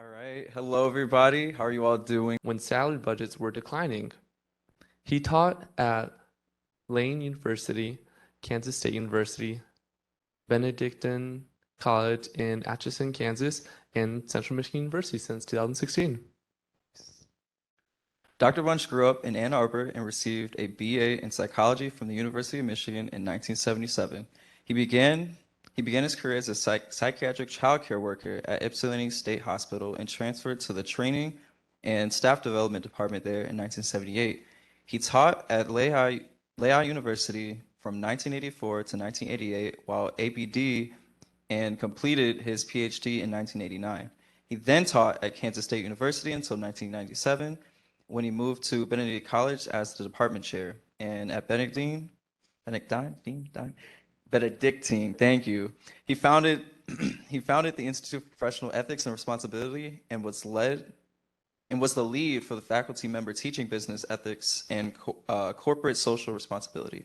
All right. Hello, everybody. How are you all doing? When salary budgets were declining. He taught at Lane University, Kansas State University, Benedictine College in Atchison, Kansas, and Central Michigan University since 2016. Dr. Bunch grew up in Ann Arbor and received a BA in psychology from the University of Michigan in 1977. He began he began his career as a psychiatric child care worker at Ypsilanti State Hospital and transferred to the Training and Staff Development Department there in 1978. He taught at Lehigh University from 1984 to 1988 while ABD and completed his PhD in 1989. He then taught at Kansas State University until 1997 when he moved to Benedict College as the department chair. And at Benedictine, thank you. He founded he founded the Institute for Professional Ethics and Responsibility and was the lead for the faculty member teaching business ethics and corporate social responsibility.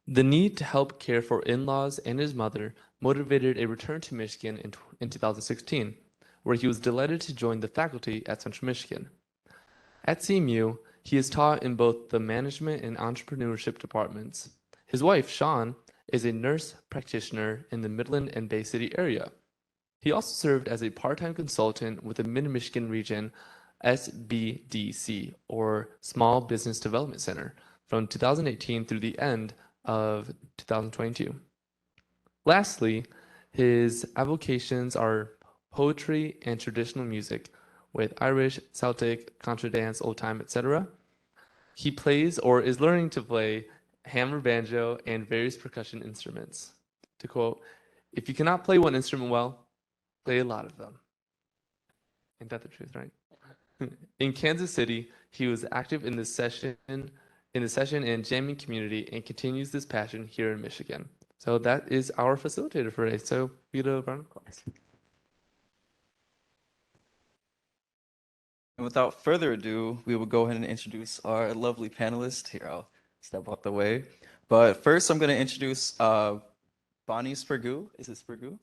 The need to help care for in-laws and his mother motivated a return to Michigan in 2016, where he was delighted to join the faculty at Central Michigan. At CMU, he is taught in both the management and entrepreneurship departments. His wife, Sean, is a nurse practitioner in the Midland and Bay City area. He also served as a part-time consultant with the Mid-Michigan Region SBDC, or Small Business Development Center, from 2018 through the end of 2022. Lastly, his avocations are poetry and traditional music, with Irish, Celtic, contra dance, old time, etc. He plays or is learning to play hammer banjo and various percussion instruments. To quote, "If you cannot play one instrument well, play a lot of them." Ain't that the truth, right? In Kansas City, he was active in the session and jamming community and continues this passion here in Michigan. So that is our facilitator for today. So we get a round of applause. And without further ado, we will go ahead and introduce our lovely panelist. Here, I'll step out the way. But first, I'm going to introduce Bonnie Sprague. Is it Sprague?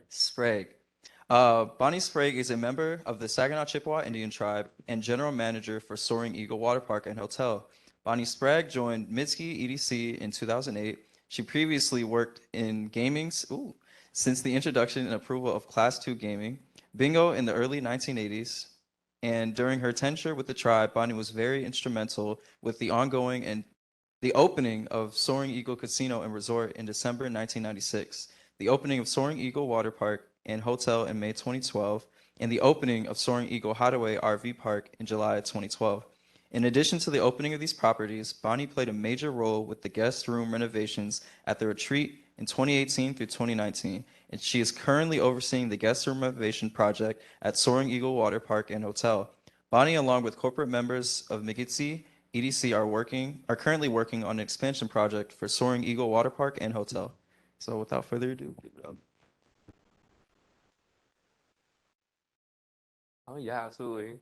Sprague. Bonnie Sprague is a member of the Saginaw Chippewa Indian Tribe and general manager for Soaring Eagle Water Park and Hotel. Bonnie Sprague joined Migizi EDC in 2008. She previously worked in gaming since the introduction and approval of Class 2 gaming, bingo in the early 1980s, and during her tenure with the tribe, Bonnie was very instrumental with the ongoing and the opening of Soaring Eagle Casino and Resort in December 1996, the opening of Soaring Eagle Water Park and Hotel in May 2012, and the opening of Soaring Eagle Hideaway RV Park in July 2012. In addition to the opening of these properties, Bonnie played a major role with the guest room renovations at the retreat in 2018 through 2019, and she is currently overseeing the guest room renovation project at Soaring Eagle Water Park and Hotel. Bonnie, along with corporate members of Migizi EDC, are currently working on an expansion project for Soaring Eagle Water Park and Hotel. So without further ado, give it up. Oh yeah, absolutely.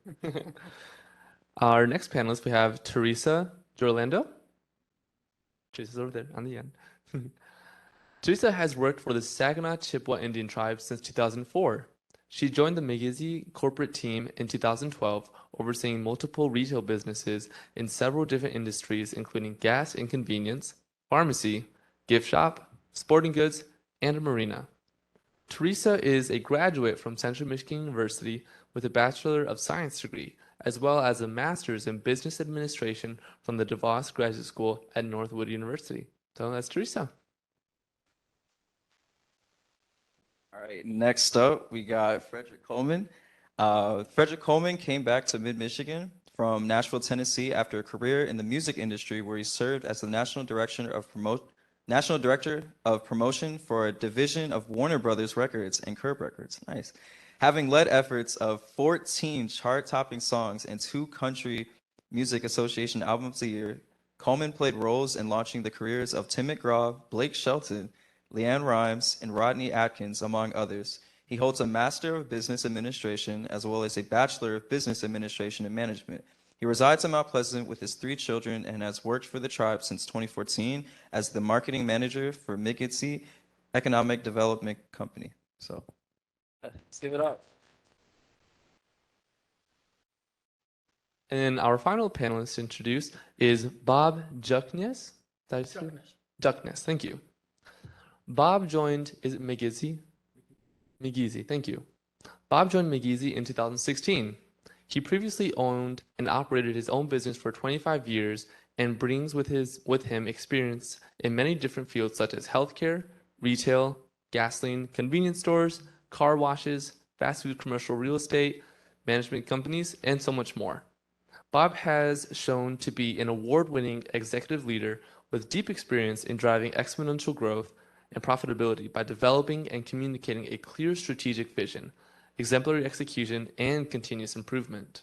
Our next panelist, we have Teresa Gerlando. Teresa's over there on the end. Teresa has worked for the Saginaw Chippewa Indian Tribe since 2004. She joined the Migizi corporate team in 2012, overseeing multiple retail businesses in several different industries, including gas and convenience, pharmacy, gift shop, sporting goods, and a marina. Teresa is a graduate from Central Michigan University with a Bachelor of Science degree, as well as a Master's in Business Administration from the DeVos Graduate School at Northwood University. So that's Teresa. All right, next up, we got Frederick Coleman. Frederick Coleman came back to Mid-Michigan from Nashville, Tennessee after a career in the music industry where he served as the National Director of Promotion for a division of Warner Brothers Records and Curb Records. Nice. Having led efforts of 14 chart-topping songs and 2 Country Music Association albums a year, Coleman played roles in launching the careers of Tim McGraw, Blake Shelton, Leanne Rimes, and Rodney Atkins, among others. He holds a Master of Business Administration as well as a Bachelor of Business Administration and Management. He resides in Mount Pleasant with his 3 children and has worked for the tribe since 2014 as the marketing manager for Migizi Economic Development Company. So, Let's give it up. And our final panelist to introduce is Bob Juckness. Juckness, thank you. Bob joined, is it Migizi? Migizi, thank you. Bob joined Migizi in 2016. He previously owned and operated his own business for 25 years and brings with him experience in many different fields such as healthcare, retail, gasoline, convenience stores, car washes, fast food commercial real estate, management companies, and so much more. Bob has shown to be an award-winning executive leader with deep experience in driving exponential growth and profitability by developing and communicating a clear strategic vision, exemplary execution, and continuous improvement.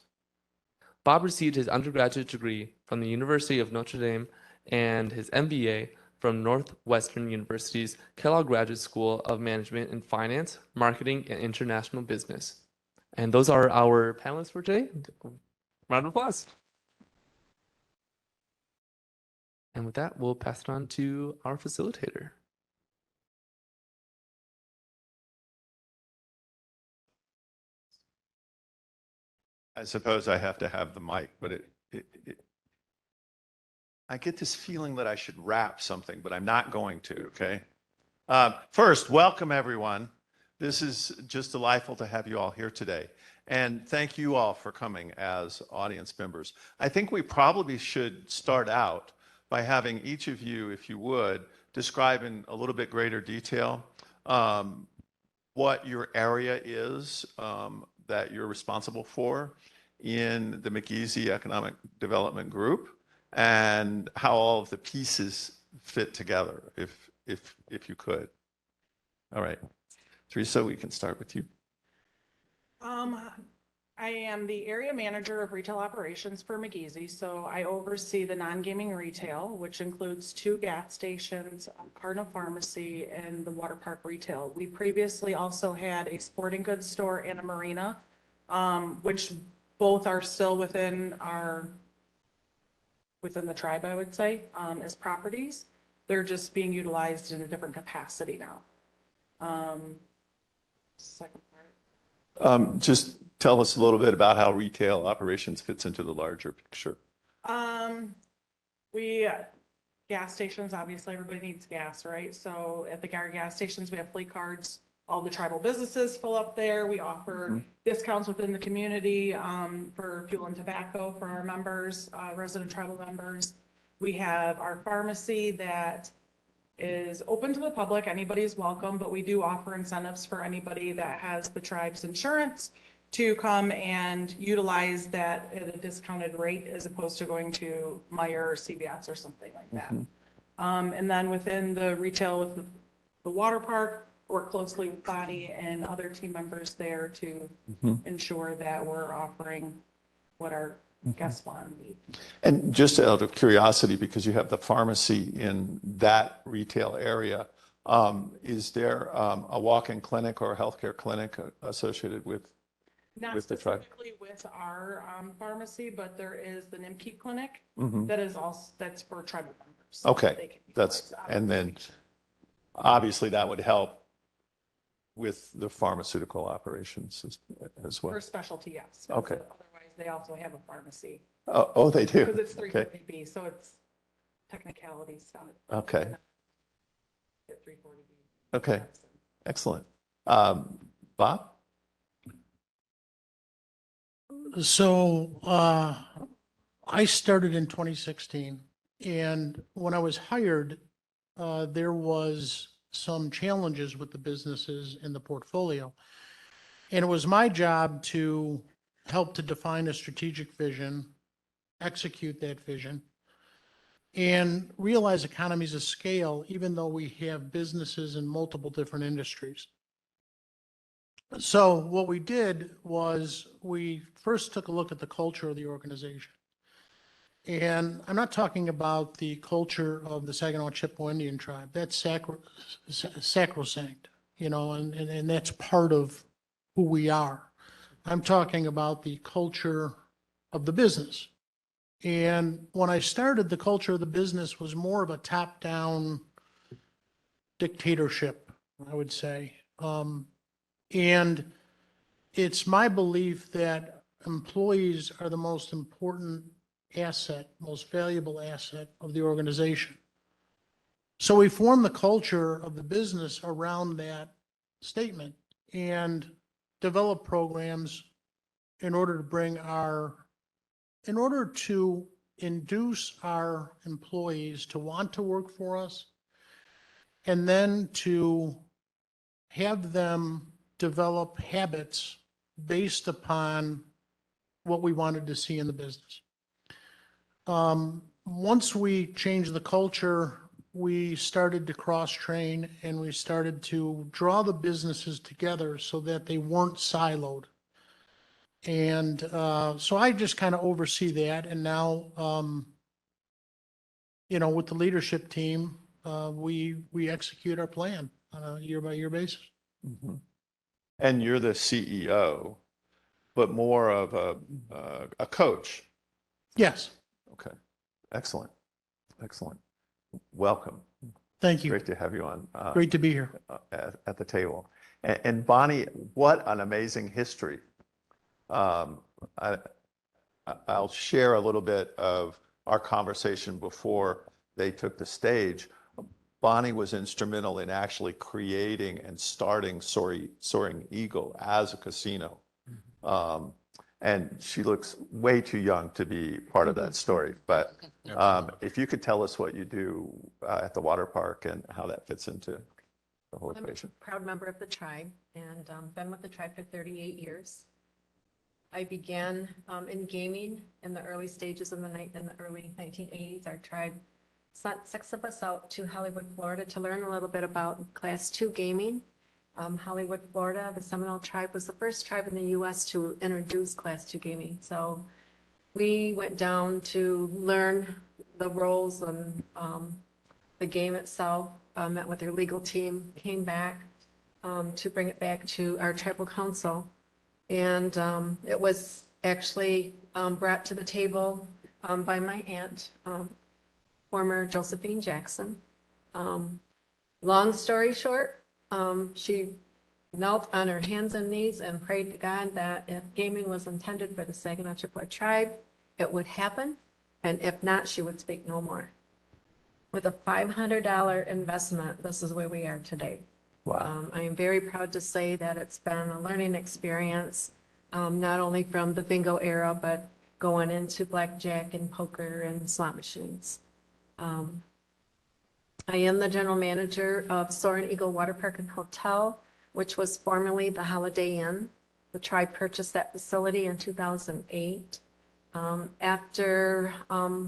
Bob received his undergraduate degree from the University of Notre Dame and his MBA from Northwestern University's Kellogg Graduate School of Management in Finance, Marketing, and International Business. And those are our panelists for today. Round of applause. And with that, we'll pass it on to our facilitator. I suppose I have to have the mic, but I get this feeling that I should rap something, but I'm not going to, okay? First, welcome everyone. This is just delightful to have you all here today. And thank you all for coming as audience members. I think we probably should start out by having each of you, if you would, describe in a little bit greater detail what your area is that you're responsible for in the Migizi Economic Development Group and how all of the pieces fit together, if you could. All right. Teresa, we can start with you. I am the area manager of retail operations for Migizi, so I oversee the non-gaming retail, which includes 2 gas stations, Cardinal Pharmacy, and the water park retail. We previously also had a sporting goods store and a marina, which both are still within the tribe, I would say, as properties. They're just being utilized in a different capacity now. Second part. Just tell us a little bit about how retail operations fits into the larger picture. Gas stations, obviously everybody needs gas, right? So at the gas stations, we have fleet cards. All the tribal businesses fill up there. We offer discounts within the community for fuel and tobacco for our members, resident tribal members. We have our pharmacy that is open to the public. Anybody is welcome, but we do offer incentives for anybody that has the tribe's insurance to come and utilize that at a discounted rate as opposed to going to Meijer or CVS or something like that. And then within the retail with the water park, work closely with Bonnie and other team members there to ensure that we're offering what our guests want and need. And just out of curiosity, because you have the pharmacy in that retail area, is there a walk-in clinic or a healthcare clinic associated with Not the tribe? specifically with our pharmacy, but there is the NIMKI clinic Mhm. that is also, that's for tribal members. Okay, They can that's, utilize and then obviously that would help with the pharmaceutical operations as well. For specialty, yes. Okay. Otherwise, they also have a pharmacy Oh, they do? because it's Okay. 340B, so it's technicality stuff. Okay, At 340B. okay, excellent. Bob? So I started in 2016, and when I was hired, there was some challenges with the businesses in the portfolio. And it was my job to help to define a strategic vision, execute that vision, and realize economies of scale, even though we have businesses in multiple different industries. So what we did was we first took a look at the culture of the organization. And I'm not talking about the culture of the Saginaw Chippewa Indian tribe. That's sacrosanct, you know, and that's part of who we are. I'm talking about the culture of the business. And when I started, the culture of the business was more of a top-down dictatorship, I would say. And it's my belief that employees are the most important asset, most valuable asset of the organization. So we form the culture of the business around that statement and develop programs in order to induce our employees to want to work for us, and then to have them develop habits based upon what we wanted to see in the business. Once we changed the culture, we started to cross-train and we started to draw the businesses together so that they weren't siloed. And so I just kind of oversee that. And now, with the leadership team, we execute our plan on a year-by-year basis. And you're the CEO, but more of a coach. Yes, Okay. Excellent. Excellent. Welcome. thank you. Great to have you on. Great to be here. At the table. And Bonnie, what an amazing history. I'll share a little bit of our conversation before they took the stage. Bonnie was instrumental in actually creating and starting Soaring Eagle as a casino. And she looks way too young to be part of that story. But if you could tell us what you do at the water park and how that fits into the whole I'm equation. a proud member of the tribe and been with the tribe for 38 years. I began in gaming in the early stages of in the early 1980s. Our tribe sent 6 of us out to Hollywood, Florida to learn a little bit about Class II gaming. Hollywood, Florida, the Seminole tribe was the first tribe in the U.S. to introduce Class II gaming. So we went down to learn the roles and the game itself, met with their legal team, came back to bring it back to our tribal council. And it was actually brought to the table by my aunt, former Josephine Jackson. Long story short, she knelt on her hands and knees and prayed to God that if gaming was intended for the Saginaw Chippewa tribe, it would happen. And if not, she would speak no more. With a $500 investment, this is where we are today. Wow. I am very proud to say that it's been a learning experience, not only from the bingo era, but going into blackjack and poker and slot machines. I am the general manager of Soaring Eagle Water Park and Hotel, which was formerly the Holiday Inn. The tribe purchased that facility in 2008. After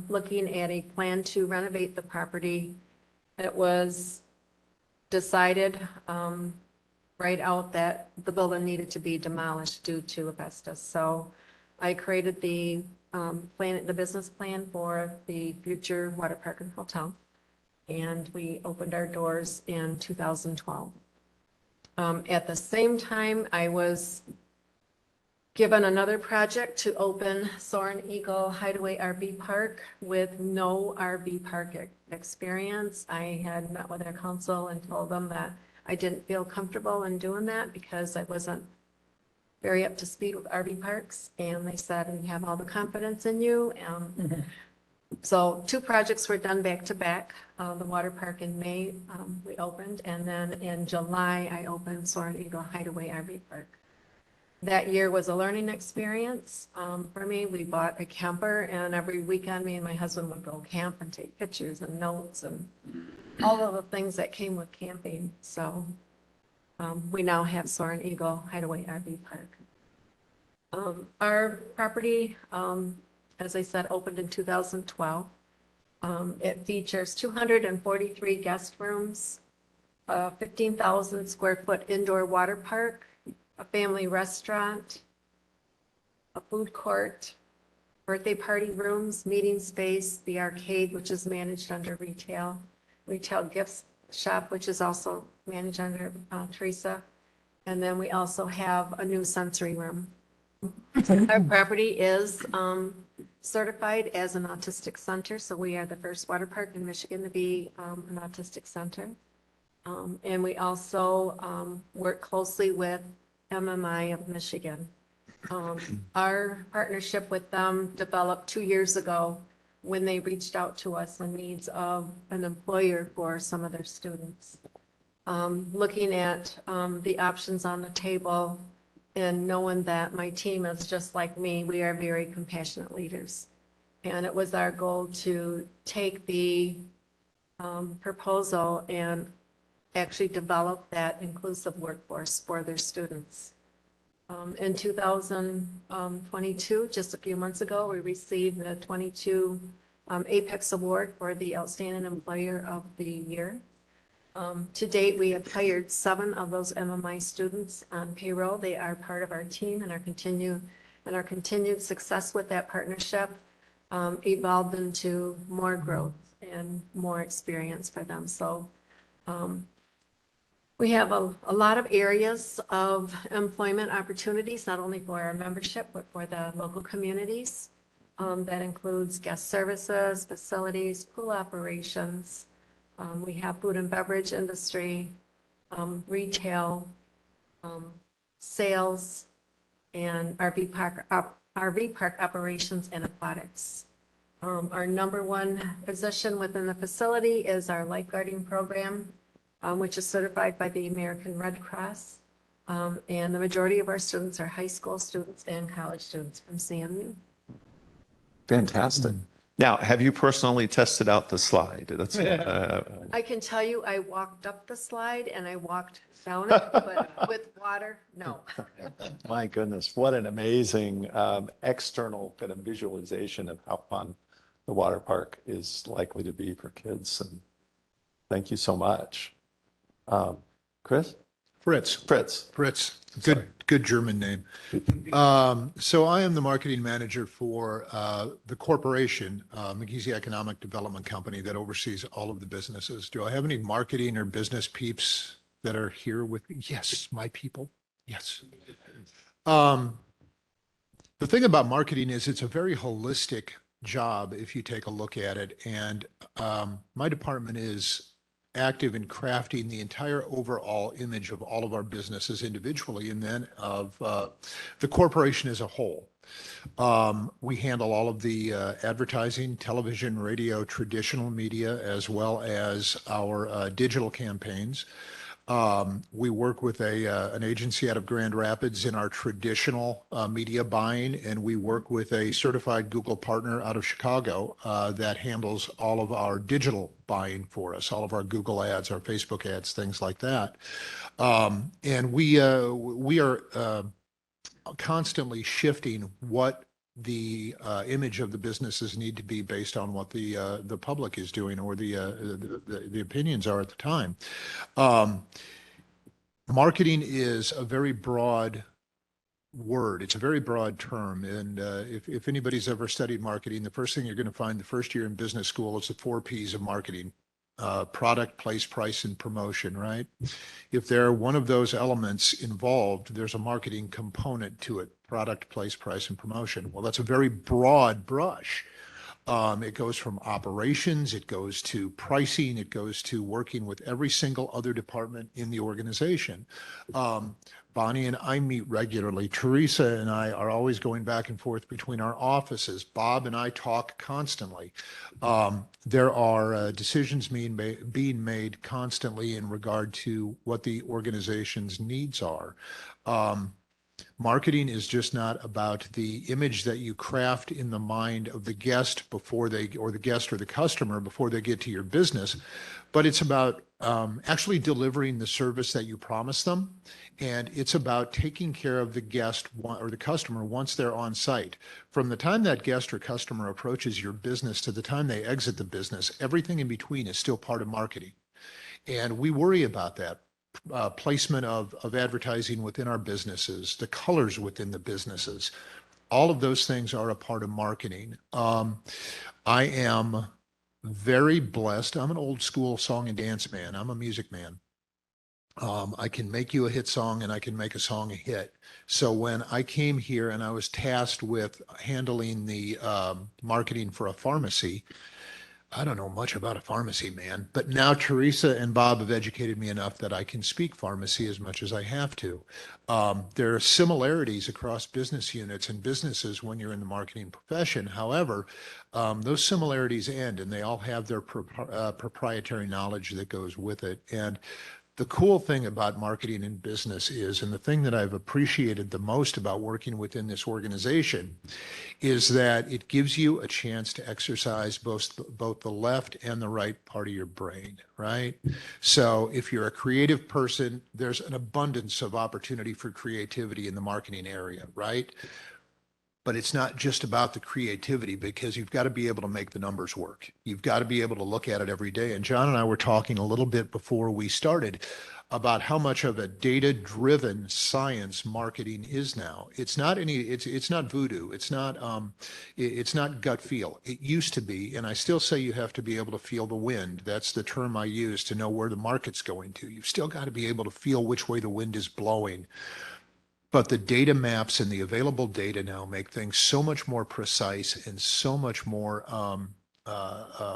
looking at a plan to renovate the property, it was decided right out that the building needed to be demolished due to asbestos. So I created the business plan for the future water park and hotel, and we opened our doors in 2012. At the same time, I was given another project to open Soaring Eagle Hideaway RV Park with no RV park experience. I had met with our council and told them that I didn't feel comfortable in doing that because I wasn't very up to speed with RV parks. And they said, we have all the confidence in you. So 2 projects were done back to back. The water park in May, we opened. And then in July, I opened Soaring Eagle Hideaway RV Park. That year was a learning experience for me. We bought a camper, and every weekend, me and my husband would go camp and take pictures and notes and all of the things that came with camping. So we now have Soaring Eagle Hideaway RV Park. Our property, as I said, opened in 2012. It features 243 guest rooms, 15,000 square foot indoor water park, a family restaurant, a food court, birthday party rooms, meeting space, the arcade, which is managed under retail gifts shop, which is also managed under Teresa. And then we also have a new sensory room. Our property is certified as an autistic center, so we are the first water park in Michigan to be an autistic center. And we also work closely with MMI of Michigan. Our partnership with them developed 2 years ago when they reached out to us in needs of an employer for some of their students. Looking at the options on the table and knowing that my team is just like me, we are very compassionate leaders. And it was our goal to take the proposal and actually develop that inclusive workforce for their students. In 2022, just a few months ago, we received the 22 Apex Award for the Outstanding Employer of the Year. To date, we have hired 7 of those MMI students on payroll. They are part of our team, and our continued success with that partnership evolved into more growth and more experience for them. So we have a lot of areas of employment opportunities, not only for our membership, but for the local communities. That includes guest services, facilities, pool operations. We have food and beverage industry, retail, sales, and RV park operations and aquatics. Our number one position within the facility is our lifeguarding program, which is certified by the American Red Cross. And the majority of our students are high school students and college students from CMU. Fantastic. Now, have you personally tested out the slide? That's I can tell you, I walked up the slide and I walked down it, but with water, no. my goodness, what an amazing external kind of visualization of how fun the water park is likely to be for kids. And thank you so much. Chris? Fritz. Fritz. Good German name. So I am the marketing manager for the corporation, Migizi Economic Development Company, that oversees all of the businesses. Do I have any marketing or business peeps that are here with me? Yes, my people. Yes. The thing about marketing is it's a very holistic job if you take a look at it. And my department is active in crafting the entire overall image of all of our businesses individually and then of the corporation as a whole. We handle all of the advertising, television, radio, traditional media, as well as our digital campaigns. We work with an agency out of Grand Rapids in our traditional media buying, and we work with a certified Google partner out of Chicago that handles all of our digital buying for us, all of our Google ads, our Facebook ads, things like that. And we are constantly shifting what the image of the businesses need to be based on what the public is doing or the opinions are at the time. Marketing is a very broad word. It's a very broad term. And if anybody's ever studied marketing, the first thing you're going to find the first year in business school is the 4 Ps of marketing. Product, place, price, and promotion, right? If there one of those elements involved, there's a marketing component to it. Product, place, price, and promotion. Well, that's a very broad brush. It goes from operations, it goes to pricing, it goes to working with every single other department in the organization. Bonnie and I meet regularly. Teresa and I are always going back and forth between our offices. Bob and I talk constantly. There are decisions being made constantly in regard to what the organization's needs are. Marketing is just not about the image that you craft in the mind of the guest or the customer before they get to your business, but it's about actually delivering the service that you promise them. And it's about taking care of the guest or the customer once they're on site. From the time that guest or customer approaches your business to the time they exit the business, everything in between is still part of marketing. And we worry about that. Placement of advertising within our businesses, the colors within the businesses, all of those things are a part of marketing. I am very blessed. I'm an old school song and dance man. I'm a music man. I can make you a hit song and I can make a song a hit. So when I came here and I was tasked with handling the marketing for a pharmacy, I don't know much about a pharmacy, man, but now Teresa and Bob have educated me enough that I can speak pharmacy as much as I have to. There are similarities across business units and businesses when you're in the marketing profession. However, those similarities end and they all have their proprietary knowledge that goes with it. And the cool thing about marketing in business is, and the thing that I've appreciated the most about working within this organization, is that it gives you a chance to exercise both the left and the right part of your brain, right? So if you're a creative person, there's an abundance of opportunity for creativity in the marketing area, right? But it's not just about the creativity, because you've got to be able to make the numbers work. You've got to be able to look at it every day. And John and I were talking a little bit before we started about how much of a data-driven science marketing is now. It's not voodoo. It's not gut feel. It used to be, and I still say you have to be able to feel the wind. That's the term I use to know where the market's going to. You've still got to be able to feel which way the wind is blowing. But the data maps and the available data now make things so much more precise and so much more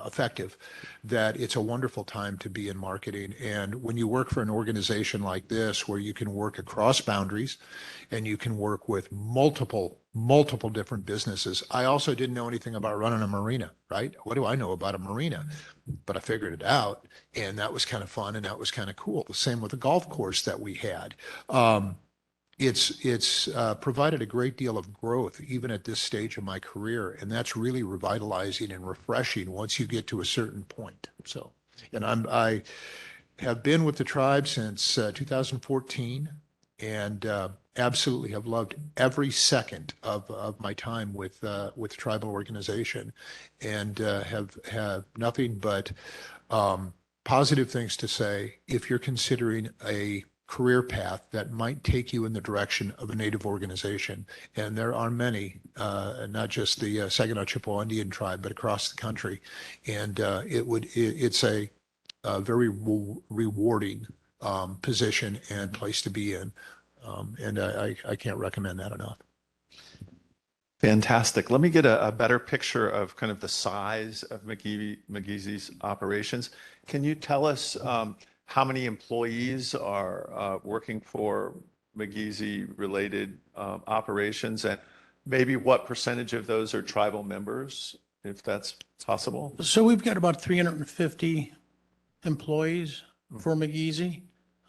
effective that it's a wonderful time to be in marketing. And when you work for an organization like this, where you can work across boundaries and you can work with multiple different businesses. I also didn't know anything about running a marina, right? What do I know about a marina? But I figured it out, and that was kind of fun and that was kind of cool. The same with the golf course that we had. It's provided a great deal of growth even at this stage of my career, and that's really revitalizing and refreshing once you get to a certain point. So, and I have been with the tribe since 2014, and absolutely have loved every second of my time with the tribal organization, and have nothing but positive things to say if you're considering a career path that might take you in the direction of a Native organization. And there are many, not just the Saginaw Chippewa Indian tribe, but across the country. And it's a very rewarding position and place to be in. And I can't recommend that enough. Fantastic. Let me get a better picture of kind of the size of Migizi's operations. Can you tell us how many employees are working for Migizi related operations, and maybe what percentage of those are tribal members, if that's possible? So we've got about 350 employees for Migizi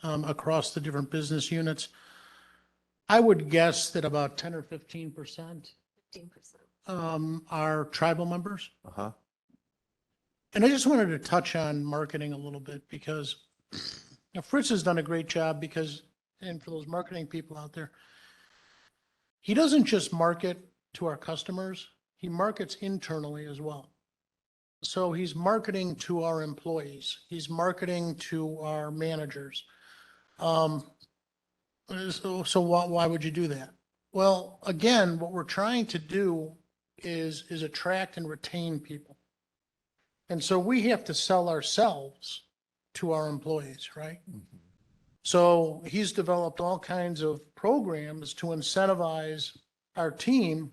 across the different business units. I would guess that about 10 or 15% 15%. are tribal members. Uh-huh. And I just wanted to touch on marketing a little bit, because Fritz has done a great job, because, and for those marketing people out there, he doesn't just market to our customers, he markets internally as well. So he's marketing to our employees, he's marketing to our managers. So why would you do that? Well, again, what we're trying to do is attract and retain people. And so we have to sell ourselves to our employees, right? Mm-hmm. So he's developed all kinds of programs to incentivize our team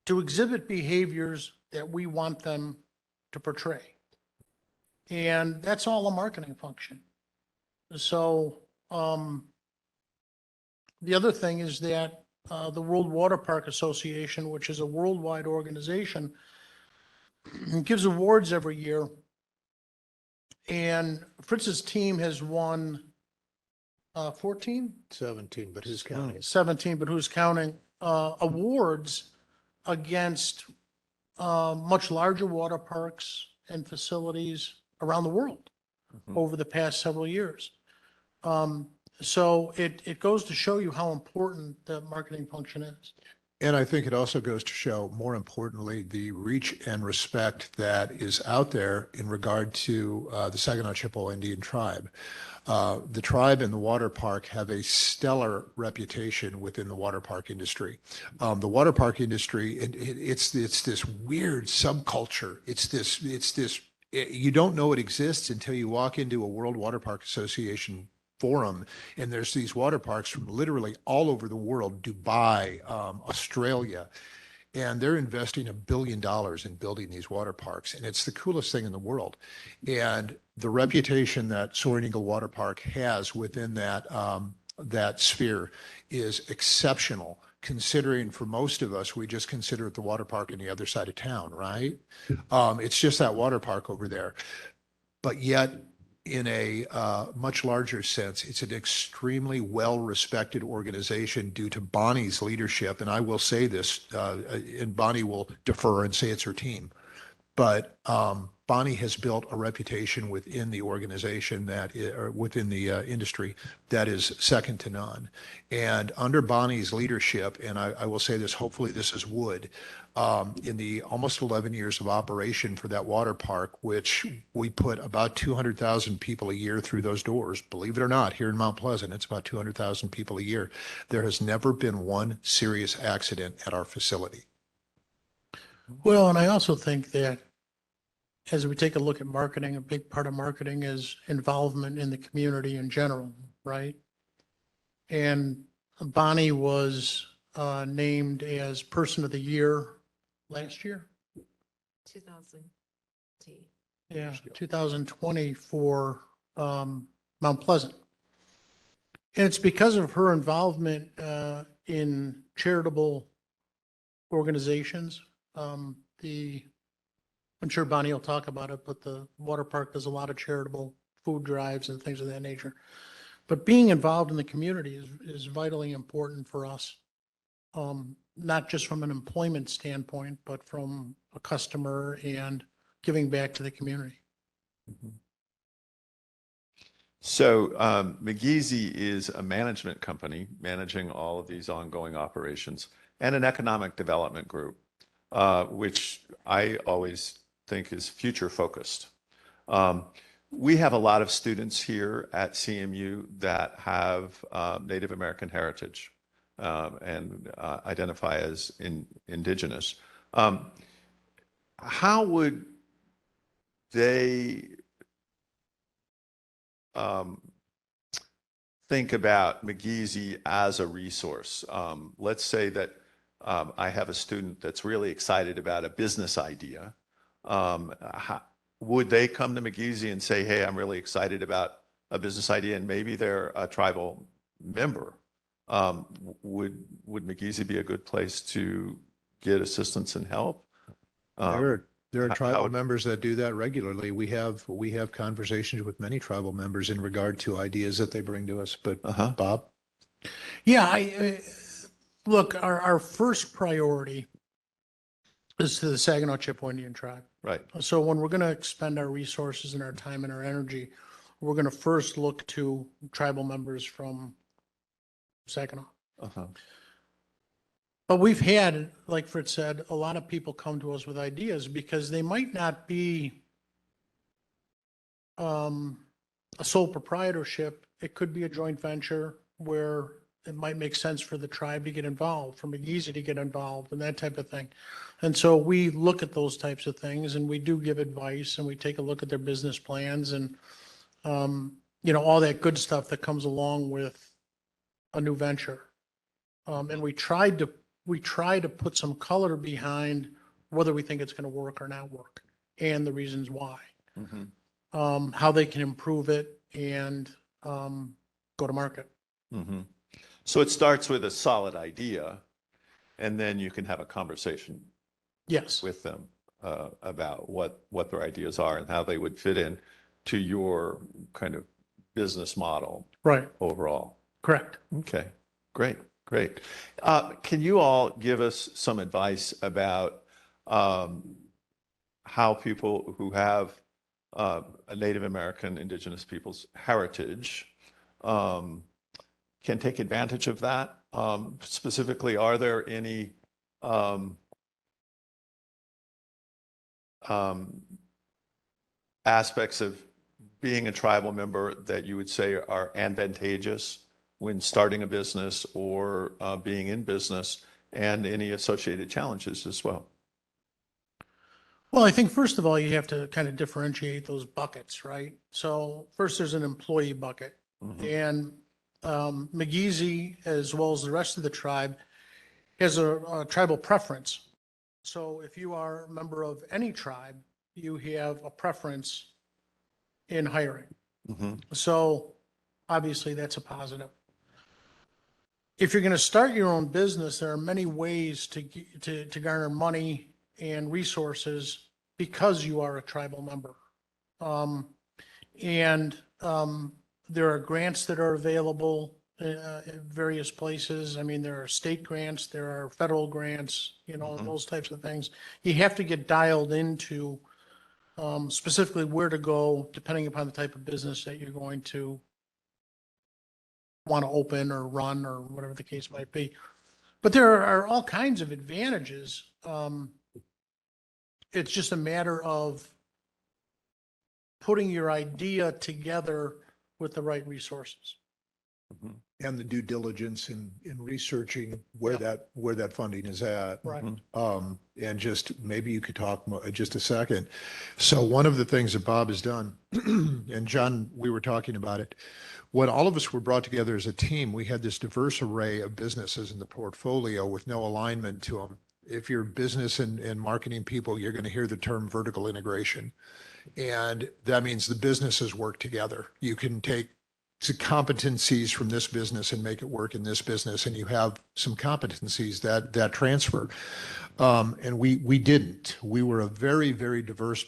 to exhibit behaviors that we want them to portray. And that's all a marketing function. So the other thing is that the World Water Park Association, which is a worldwide organization, gives awards every year. And Fritz's team has won 14? 17, but who's counting? 17, but who's counting, awards against much larger water parks and facilities around the world over the past several years. So it goes to show you how important the marketing function is. And I think it also goes to show, more importantly, the reach and respect that is out there in regard to the Saginaw Chippewa Indian tribe. The tribe and the water park have a stellar reputation within the water park industry. The water park industry, it's this weird subculture. It's this, you don't know it exists until you walk into a World Water Park Association forum, and there's these water parks from literally all over the world, Dubai, Australia, And they're investing $1 billion in building these water parks, and it's the coolest thing in the world. And the reputation that Soaring Eagle Water Park has within that sphere is exceptional, considering for most of us, we just consider it the water park on the other side of town, right? It's just that water park over there. But yet, in a much larger sense, it's an extremely well-respected organization due to Bonnie's leadership. And I will say this, and Bonnie will defer and say it's her team. But Bonnie has built a reputation within the organization or within the industry that is second to none. And under Bonnie's leadership, and I will say this, hopefully this is wood, in the almost 11 years of operation for that water park, which we put about 200,000 people a year through those doors. Believe it or not, here in Mount Pleasant, it's about 200,000 people a year. There has never been one serious accident at our facility. Well, and I also think that as we take a look at marketing, a big part of marketing is involvement in the community in general, right? And Bonnie was named as Person of the Year last year. 2020. Yeah, 2020 for Mount Pleasant. And it's because of her involvement in charitable organizations. I'm sure Bonnie will talk about it, but the water park does a lot of charitable food drives and things of that nature. But being involved in the community is vitally important for us, not just from an employment standpoint, but from a customer and giving back to the community. So Migizi is a management company managing all of these ongoing operations and an economic development group, which I always think is future focused. We have a lot of students here at CMU that have Native American heritage and identify as Indigenous. How would they think about Migizi as a resource? Let's say that I have a student that's really excited about a business idea. Would they come to Migizi and say, hey, I'm really excited about a business idea, and maybe they're a tribal member? Would Migizi be a good place to get assistance and help? There are tribal how- members that do that regularly. We have conversations with many tribal members in regard to ideas that they bring to us. But Bob? Yeah, look, our first priority is to the Saginaw Chippewa Indian tribe. Right. So when we're going to expend our resources and our time and our energy, we're going to first look to tribal members from Saginaw. But we've had, like Fritz said, a lot of people come to us with ideas because they might not be a sole proprietorship. It could be a joint venture where it might make sense for the tribe to get involved, for Migizi to get involved and that type of thing. And so we look at those types of things and we do give advice and we take a look at their business plans and, all that good stuff that comes along with a new venture. And we try to put some color behind whether we think it's going to work or not work and the reasons why, how they can improve it and go to market. So it starts with a solid idea, and then you can have a conversation Yes. with them about what their ideas are and how they would fit in to your kind of business model Right. overall. Correct. Okay, great. Can you all give us some advice about how people who have a Native American Indigenous people's heritage can take advantage of that? Specifically, are there any aspects of being a tribal member that you would say are advantageous when starting a business or being in business, and any associated challenges as well? Well, I think first of all, you have to kind of differentiate those buckets, right? So first there's an employee bucket and Migizi, as well as the rest of the tribe, has a tribal preference So if you are a member of any tribe, you have a preference in hiring. Mhm. So obviously that's a positive. If you're going to start your own business, there are many ways to garner money and resources because you are a tribal member. Um, and there are grants that are available in various places. I mean, there are state grants, there are federal grants, those types of things. You have to get dialed into specifically where to go, depending upon the type of business that you're going to want to open or run or whatever the case might be. But there are all kinds of advantages. It's just a matter of putting your idea together with the right resources. And the due diligence in researching where that funding is at. Right. And just maybe you could talk just a second. So one of the things that Bob has done, and John, we were talking about it, when all of us were brought together as a team, we had this diverse array of businesses in the portfolio with no alignment to them. If you're business and marketing people, you're going to hear the term vertical integration. And that means the businesses work together. You can take competencies from this business and make it work in this business, and you have some competencies that transfer. And we didn't. We were a very, very diverse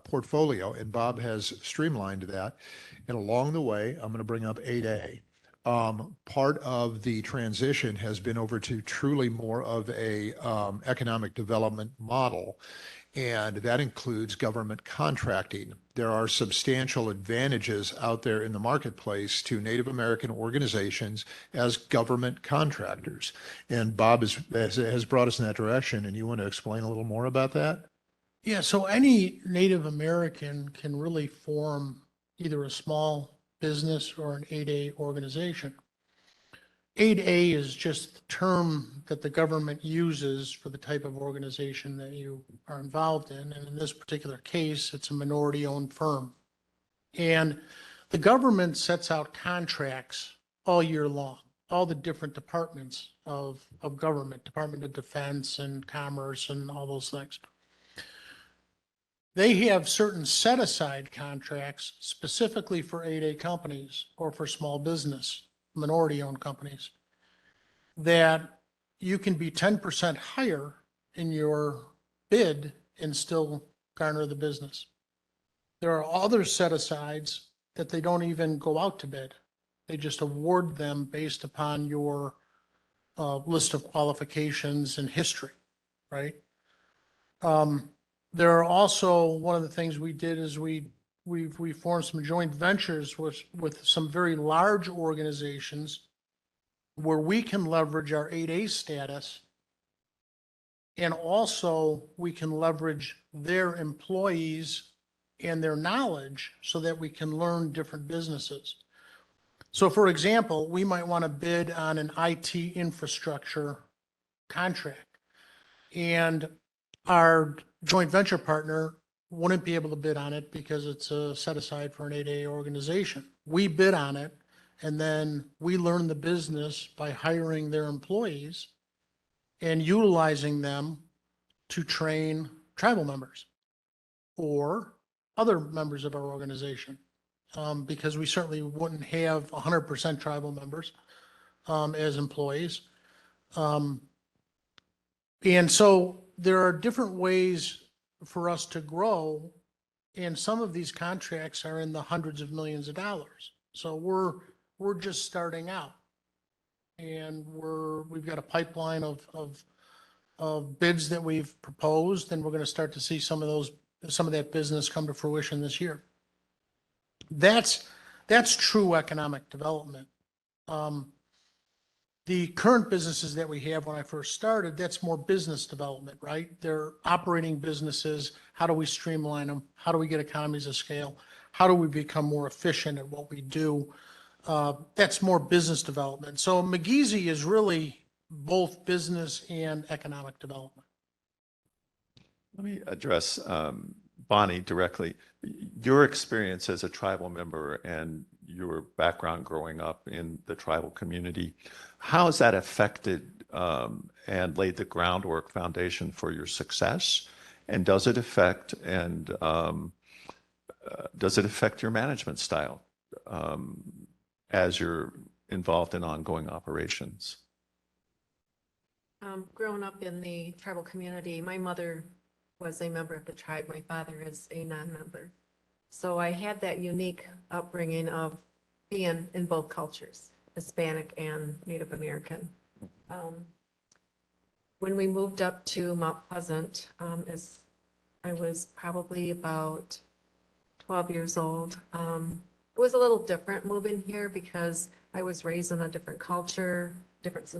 portfolio, and Bob has streamlined that. And along the way, I'm going to bring up 8A. Part of the transition has been over to truly more of a economic development model. And that includes government contracting. There are substantial advantages out there in the marketplace to Native American organizations as government contractors. And Bob has brought us in that direction. And you want to explain a little more about that? Yeah, so any Native American can really form either a small business or an 8A organization. 8A is just the term that the government uses for the type of organization that you are involved in. And in this particular case, it's a minority-owned firm. And the government sets out contracts all year long, all the different departments of government, Department of Defense and Commerce and all those things. They have certain set-aside contracts specifically for 8A companies or for small business, minority-owned companies, that you can be 10% higher in your bid and still garner the business. There are other set-asides that they don't even go out to bid. They just award them based upon your list of qualifications and history, right? There are also, one of the things we did is we formed some joint ventures with some very large organizations where we can leverage our 8A status, and also we can leverage their employees and their knowledge so that we can learn different businesses. So for example, we might want to bid on an IT infrastructure contract, and our joint venture partner wouldn't be able to bid on it because it's a set aside for an 8A organization. We bid on it, and then we learn the business by hiring their employees and utilizing them to train tribal members or other members of our organization. Because we certainly wouldn't have 100% tribal members as employees. And so there are different ways for us to grow, and some of these contracts are in the hundreds of millions of dollars. So we're just starting out, and we've got a pipeline of bids that we've proposed, and we're going to start to see some of that business come to fruition this year. That's true economic development. The current businesses that we have when I first started, that's more business development, right? They're operating businesses. How do we streamline them? How do we get economies of scale? How do we become more efficient at what we do? That's more business development. So Migizi is really both business and economic development. Let me address Bonnie directly, your experience as a tribal member and your background growing up in the tribal community, how has that affected and laid the groundwork foundation for your success? And does it affect your management style as you're involved in ongoing operations? Growing up in the tribal community, my mother was a member of the tribe. My father is a non-member. So I had that unique upbringing of being in both cultures, Hispanic and Native American. When we moved up to Mount Pleasant, as I was probably about 12 years old, it was a little different moving here because I was raised in a different culture, different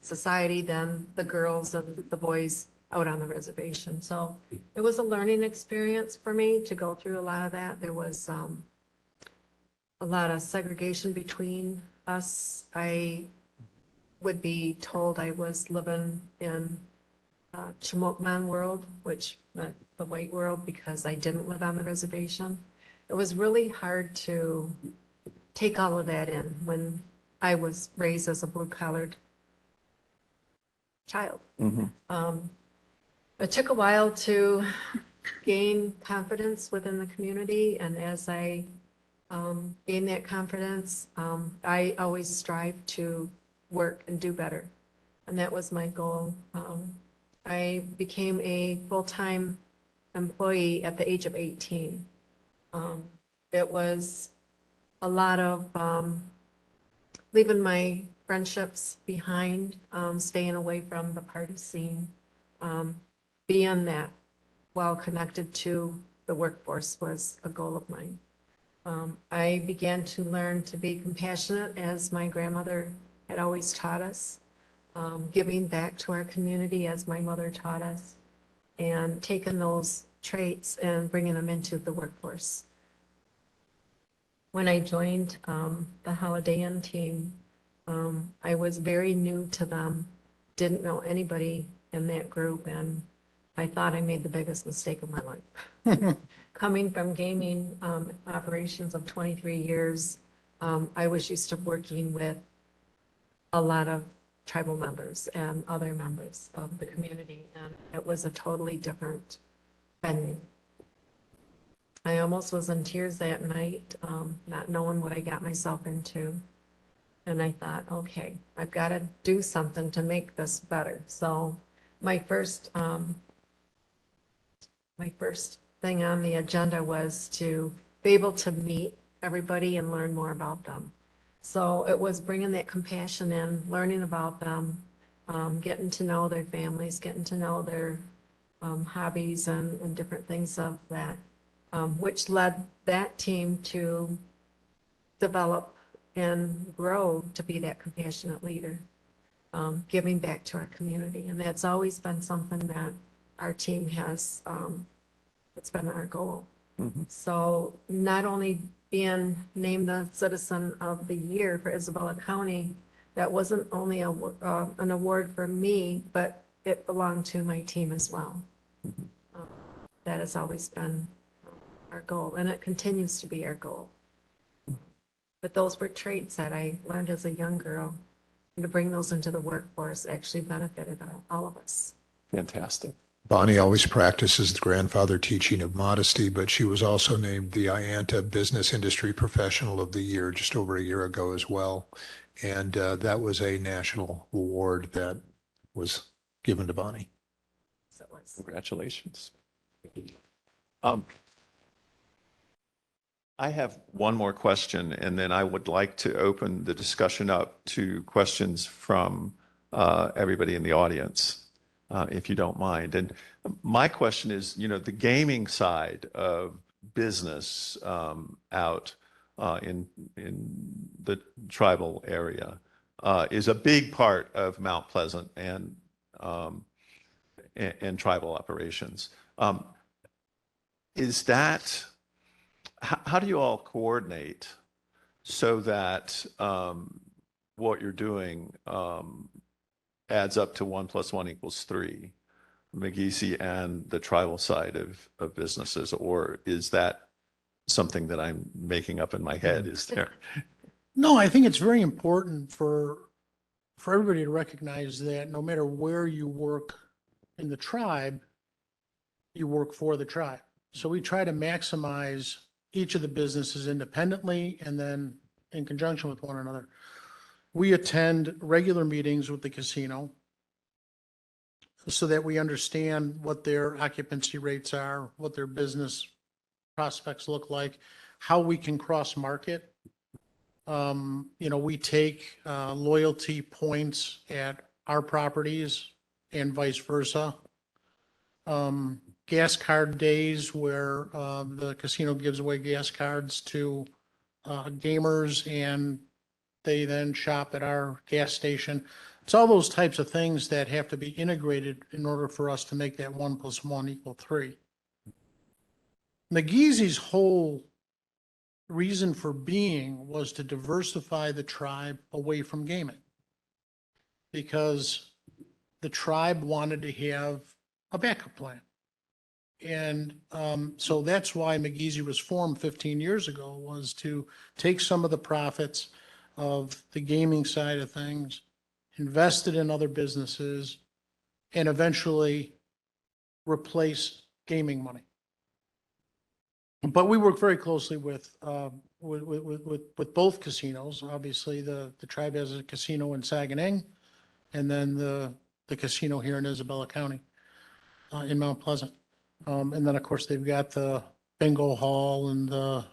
society than the girls and the boys out on the reservation. So it was a learning experience for me to go through a lot of that. There was a lot of segregation between us. I would be told I was living in Chimokman world, which the white world, because I didn't live on the reservation. It was really hard to take all of that in when I was raised as a blue-collared child. It took a while to gain confidence within the community, and as I gained that confidence, I always strive to work and do better, and that was my goal. I became a full-time employee at the age of 18. It was a lot of leaving my friendships behind, staying away from the party scene, being that well connected to the workforce was a goal of mine. I began to learn to be compassionate, as my grandmother had always taught us, giving back to our community as my mother taught us, and taking those traits and bringing them into the workforce. When I joined the Holiday Inn team, I was very new to them, didn't know anybody in that group, and I thought I made the biggest mistake of my life. Coming from gaming operations of 23 years, I was used to working with a lot of tribal members and other members of the community, and it was a totally different venue. I almost was in tears that night, not knowing what I got myself into. And I thought, okay, I've got to do something to make this better. So my first thing on the agenda was to be able to meet everybody and learn more about them. So it was bringing that compassion in, learning about them, getting to know their families, getting to know their hobbies and different things of that, which led that team to develop and grow to be that compassionate leader, giving back to our community. And that's always been something that our team has, it's been our goal. So not only being named the Citizen of the Year for Isabella County, that wasn't only an award for me, but it belonged to my team as well. That has always been our goal, and it continues to be our goal. But those were traits that I learned as a young girl, and to bring those into the workforce actually benefited all of us. Fantastic. Bonnie always practices the grandfather teaching of modesty, but she was also named the IANTA Business Industry Professional of the Year just over a year ago as well. And that was a national award that was given to Bonnie. So it was. Congratulations. I have one more question, and then I would like to open the discussion up to questions from everybody in the audience, if you don't mind. And my question is, the gaming side of business out in the tribal area is a big part of Mount Pleasant and tribal operations. Is that how do you all coordinate so that what you're doing adds up to 1 + 1 = 3? Migizi and the tribal side of businesses, or is that something that I'm making up in my head? Is there? No, I think it's very important for everybody to recognize that no matter where you work in the tribe, you work for the tribe. So we try to maximize each of the businesses independently and then in conjunction with one another. We attend regular meetings with the casino so that we understand what their occupancy rates are, what their business prospects look like, how we can cross market. We take loyalty points at our properties and vice versa. Gas card days where the casino gives away gas cards to gamers and they then shop at our gas station. It's all those types of things that have to be integrated in order for us to make that 1 + 1 = 3. Migizi's whole reason for being was to diversify the tribe away from gaming. Because the tribe wanted to have a backup plan. And so that's why Migizi was formed 15 years ago, was to take some of the profits of the gaming side of things, invest it in other businesses, and eventually replace gaming money. But we work very closely with both casinos. Obviously, the tribe has a casino in Saguenay, and then the casino here in Isabella County, in Mount Pleasant. And then, of course, they've got the bingo hall and the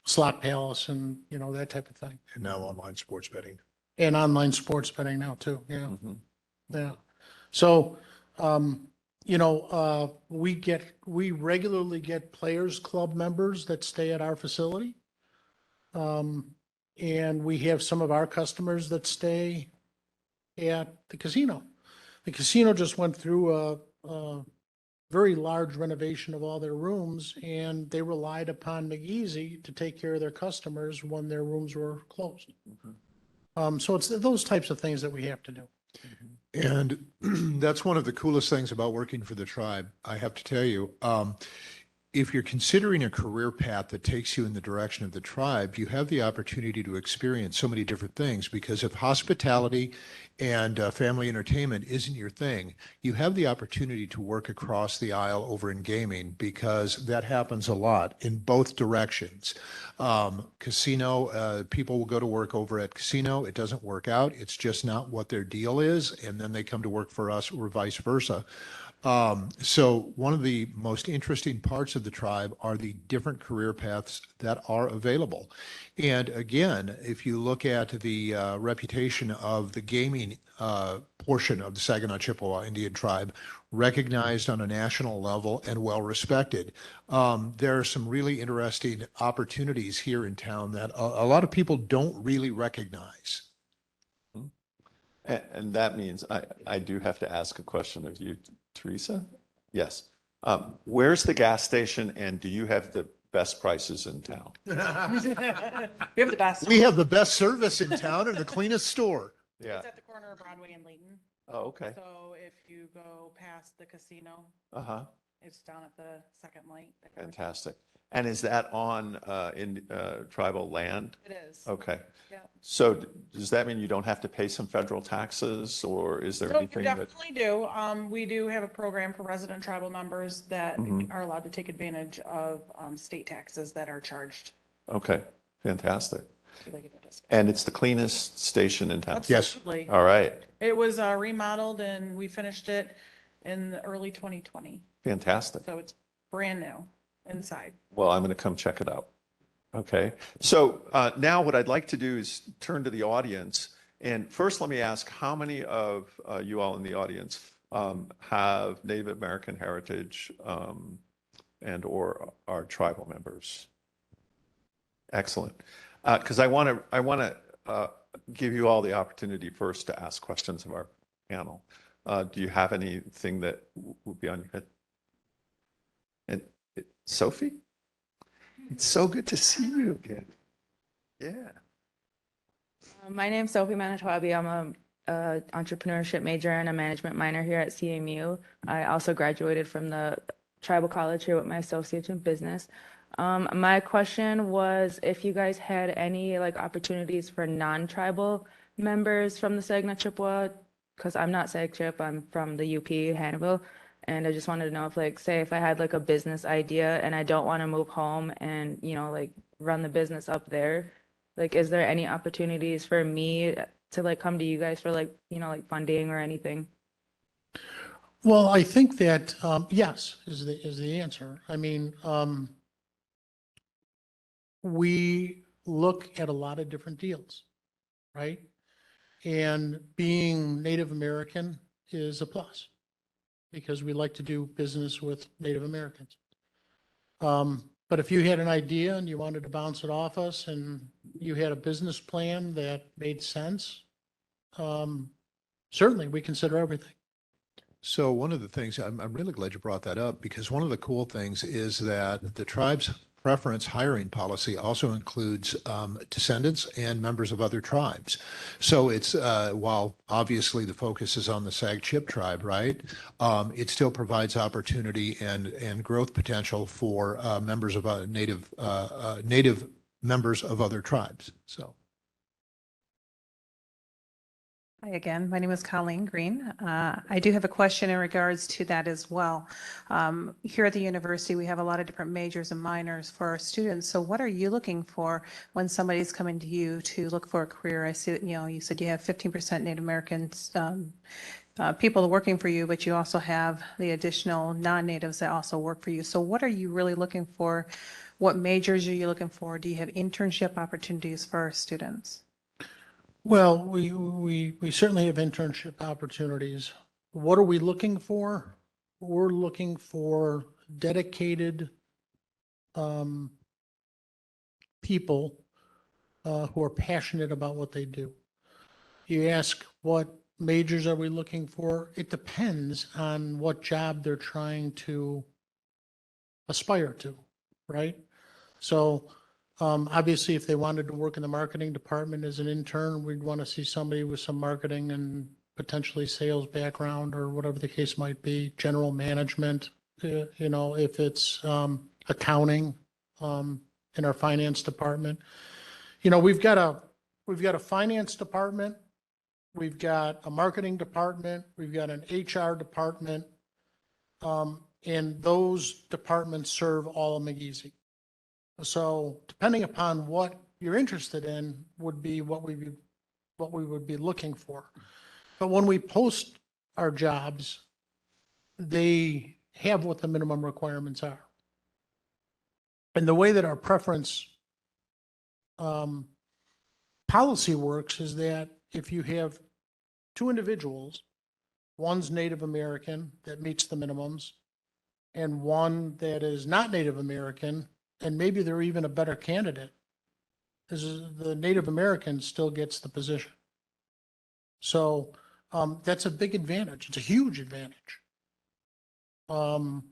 slot palace and, that type of thing. And now online sports betting. And online sports betting now too, yeah. Mhm. Yeah. So, we regularly get Players Club members that stay at our facility. And we have some of our customers that stay at the casino. The casino just went through a very large renovation of all their rooms, and they relied upon Migizi to take care of their customers when their rooms were closed. So it's those types of things that we have to do. And that's one of the coolest things about working for the tribe, I have to tell you. If you're considering a career path that takes you in the direction of the tribe, you have the opportunity to experience so many different things, because if hospitality and family entertainment isn't your thing, you have the opportunity to work across the aisle over in gaming, because that happens a lot in both directions. Casino, people will go to work over at casino. It doesn't work out. It's just not what their deal is. And then they come to work for us, or vice versa. So one of the most interesting parts of the tribe are the different career paths that are available. And again, if you look at the reputation of the gaming portion of the Saginaw Chippewa Indian tribe, recognized on a national level and well respected, there are some really interesting opportunities here in town that a lot of people don't really recognize. And that means I do have to ask a question of you, Teresa. Yes. Where's the gas station, and do you have the best prices in town? We have the best. We have the best service in town and the cleanest store. Yeah. It's at the corner of Broadway and Layton. Oh, okay. So if you go past the casino, Uh-huh. it's down at the second light. Fantastic. And is that on in tribal land? It is. Okay. Yeah. So does that mean you don't have to pay some federal taxes, or is there So you anything that? definitely do. We do have a program for resident tribal members that Mhm. are allowed to take advantage of state taxes that are charged. Okay, fantastic. So they get a discount. And it's the cleanest station in town? Yes. Absolutely. All right, It was remodeled and we finished it in the early 2020. fantastic. So it's brand new inside. Well, I'm going to come check it out. Okay, so now what I'd like to do is turn to the audience. And first, let me ask, how many of you all in the audience have Native American heritage and or are tribal members? Excellent. Because I want to give you all the opportunity first to ask questions of our panel. Do you have anything that would be on your head? And Sophie? It's so good to see you again. Yeah. My name's Sophie Manitowabi. I'm a a entrepreneurship major and a management minor here at CMU. I also graduated from the tribal college here with my associates in business. My question was if you guys had any like opportunities for non-tribal members from the Saginaw Chippewa, because I'm not Sag Chip, I'm from the UP, Hannibal. And I just wanted to know if like, say if I had like a business idea and I don't want to move home and, you know, like run the business up there, like, is there any opportunities for me to like come to you guys for like, you know, like funding or anything? Well, I think that, yes, is the answer. I mean, we look at a lot of different deals, right? And being Native American is a plus because we like to do business with Native Americans. But if you had an idea and you wanted to bounce it off us and you had a business plan that made sense, certainly we consider everything. So one of the things, I'm really glad you brought that up because one of the cool things is that the tribe's preference hiring policy also includes descendants and members of other tribes. So it's, while obviously the focus is on the Sag Chip tribe, right? It still provides opportunity and growth potential for members of native members of other tribes. So. Hi again, my name is Colleen Green. I do have a question in regards to that as well. Here at the university, we have a lot of different majors and minors for our students. So what are you looking for when somebody's coming to you to look for a career? I see that, you know, you said you have 15% Native Americans people working for you, but you also have the additional non-natives that also work for you. So what are you really looking for? What majors are you looking for? Do you have internship opportunities for our students? Well, we certainly have internship opportunities. What are we looking for? We're looking for dedicated people who are passionate about what they do. You ask what majors are we looking for? It depends on what job they're trying to aspire to, right? So obviously, if they wanted to work in the marketing department as an intern, we'd want to see somebody with some marketing and potentially sales background or whatever the case might be, general management, you know, if it's accounting in our finance department. You know, we've got a finance department, we've got a marketing department, we've got an HR department, and those departments serve all of Migizi. So depending upon what you're interested in would be what we would be looking for. But when we post our jobs, they have what the minimum requirements are. And the way that our preference policy works is that if you have two individuals, one's Native American that meets the minimums, and one that is not Native American, and maybe they're even a better candidate, is the Native American still gets the position. So that's a big advantage. It's a huge advantage. And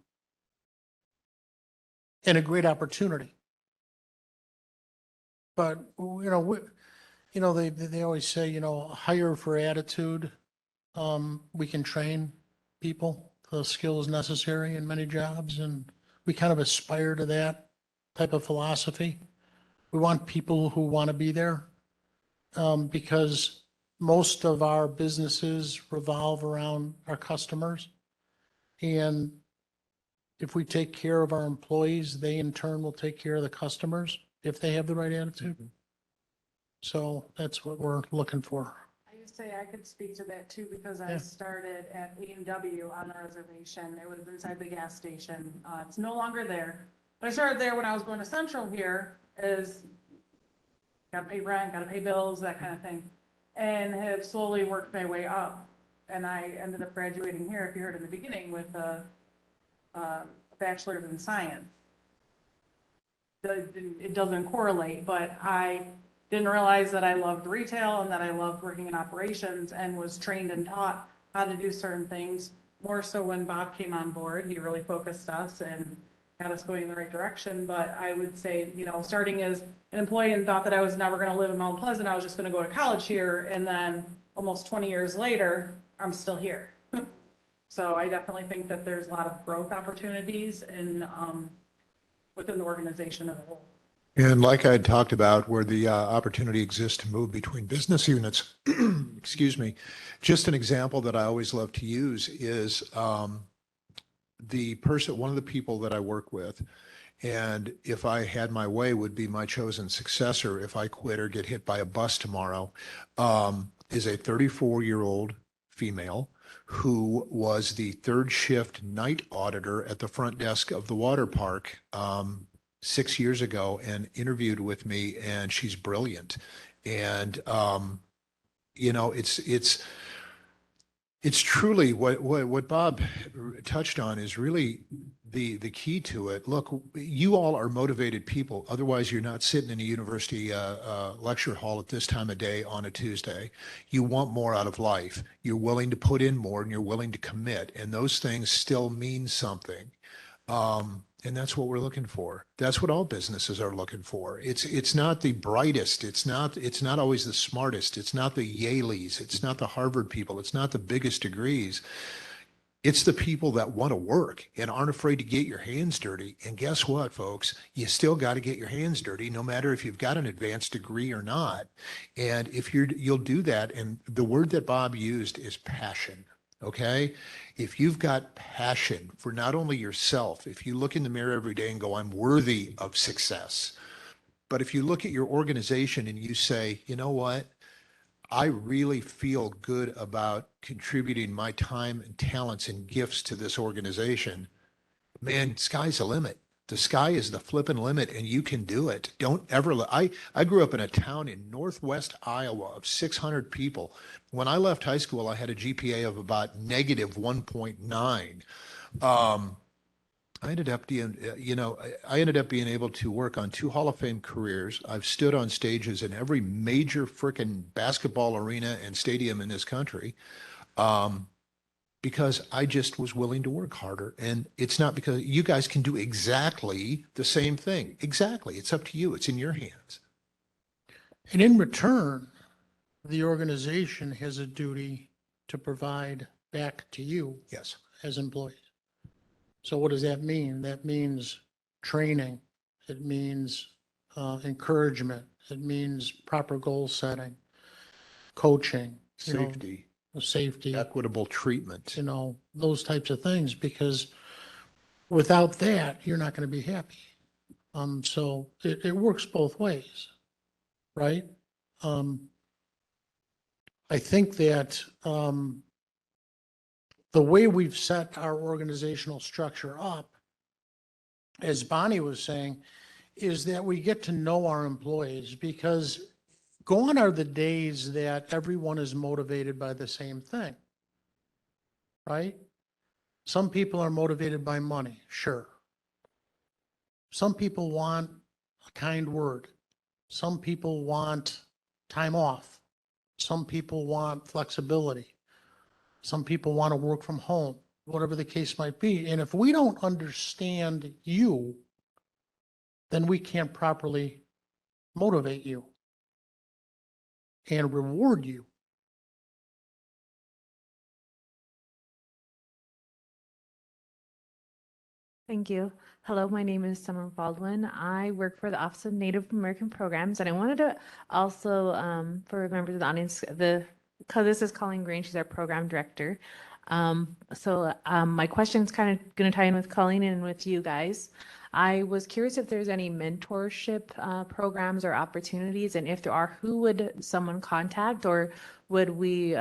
a great opportunity. But, they always say, hire for attitude. We can train people, the skills necessary in many jobs, and we kind of aspire to that type of philosophy. We want people who want to be there because most of our businesses revolve around our customers. And if we take care of our employees, they in turn will take care of the customers if they have the right attitude. So that's what we're looking for. I would say I could speak to that too, because I Yeah. started at A&W on the reservation. It was inside the gas station. It's no longer there. But I started there when I was going to Central here, is got to pay rent, got to pay bills, that kind of thing. And have slowly worked my way up. And I ended up graduating here, if you heard in the beginning, with a bachelor's in science. It doesn't correlate, but I didn't realize that I loved retail and that I loved working in operations and was trained and taught how to do certain things. More so when Bob came on board, he really focused us and got us going in the right direction. But I would say, starting as an employee and thought that I was never going to live in Mount Pleasant, I was just going to go to college here and then almost 20 years later, I'm still here. So I definitely think that there's a lot of growth opportunities in, within the organization as a whole. And like I had talked about, where the opportunity exists to move between business units, excuse me, just an example that I always love to use is one of the people that I work with, and if I had my way, would be my chosen successor if I quit or get hit by a bus tomorrow, is a 34-year-old female who was the third shift night auditor at the front desk of the water park 6 years ago and interviewed with me, and she's brilliant. And it's truly what Bob touched on is really the key to it. Look, you all are motivated people. Otherwise, you're not sitting in a university lecture hall at this time of day on a Tuesday. You want more out of life. You're willing to put in more and you're willing to commit. And those things still mean something. And that's what we're looking for. That's what all businesses are looking for. It's not the brightest. It's not always the smartest. It's not the Yaleys. It's not the Harvard people. It's not the biggest degrees. It's the people that want to work and aren't afraid to get your hands dirty. And guess what, folks? You still got to get your hands dirty, no matter if you've got an advanced degree or not. And if you'll do that. And the word that Bob used is passion. Okay. If you've got passion for not only yourself, if you look in the mirror every day and go, I'm worthy of success. But if you look at your organization and you say, you know what? I really feel good about contributing my time and talents and gifts to this organization. Man, sky's the limit. The sky is the flipping limit and you can do it. Don't ever I grew up in a town in northwest Iowa of 600 people. When I left high school, I had a GPA of about negative 1.9. I ended up being able to work on 2 Hall of Fame careers. I've stood on stages in every major frickin' basketball arena and stadium in this country. Because I just was willing to work harder. And it's not because you guys can do exactly the same thing. Exactly. It's up to you. It's in your hands. And in return, the organization has a duty to provide back to you Yes. as employees. So what does that mean? That means training. It means encouragement. It means proper goal setting, coaching, Safety, safety, equitable treatment. those types of things, because without that, you're not going to be happy. So it works both ways, right? I think that the way we've set our organizational structure up, as Bonnie was saying, is that we get to know our employees, because gone are the days that everyone is motivated by the same thing, right? Some people are motivated by money, sure. Some people want a kind word. Some people want time off. Some people want flexibility. Some people want to work from home, whatever the case might be. And if we don't understand you, then we can't properly motivate you and reward you. Thank you. Hello, my name is Summer Baldwin. I work for the Office of Native American Programs, and I wanted to also, for members of the audience, because this is Colleen Green, she's our program director. My question is kind of going to tie in with Colleen and with you guys. I was curious if there's any mentorship programs or opportunities, and if there are, who would someone contact, or would we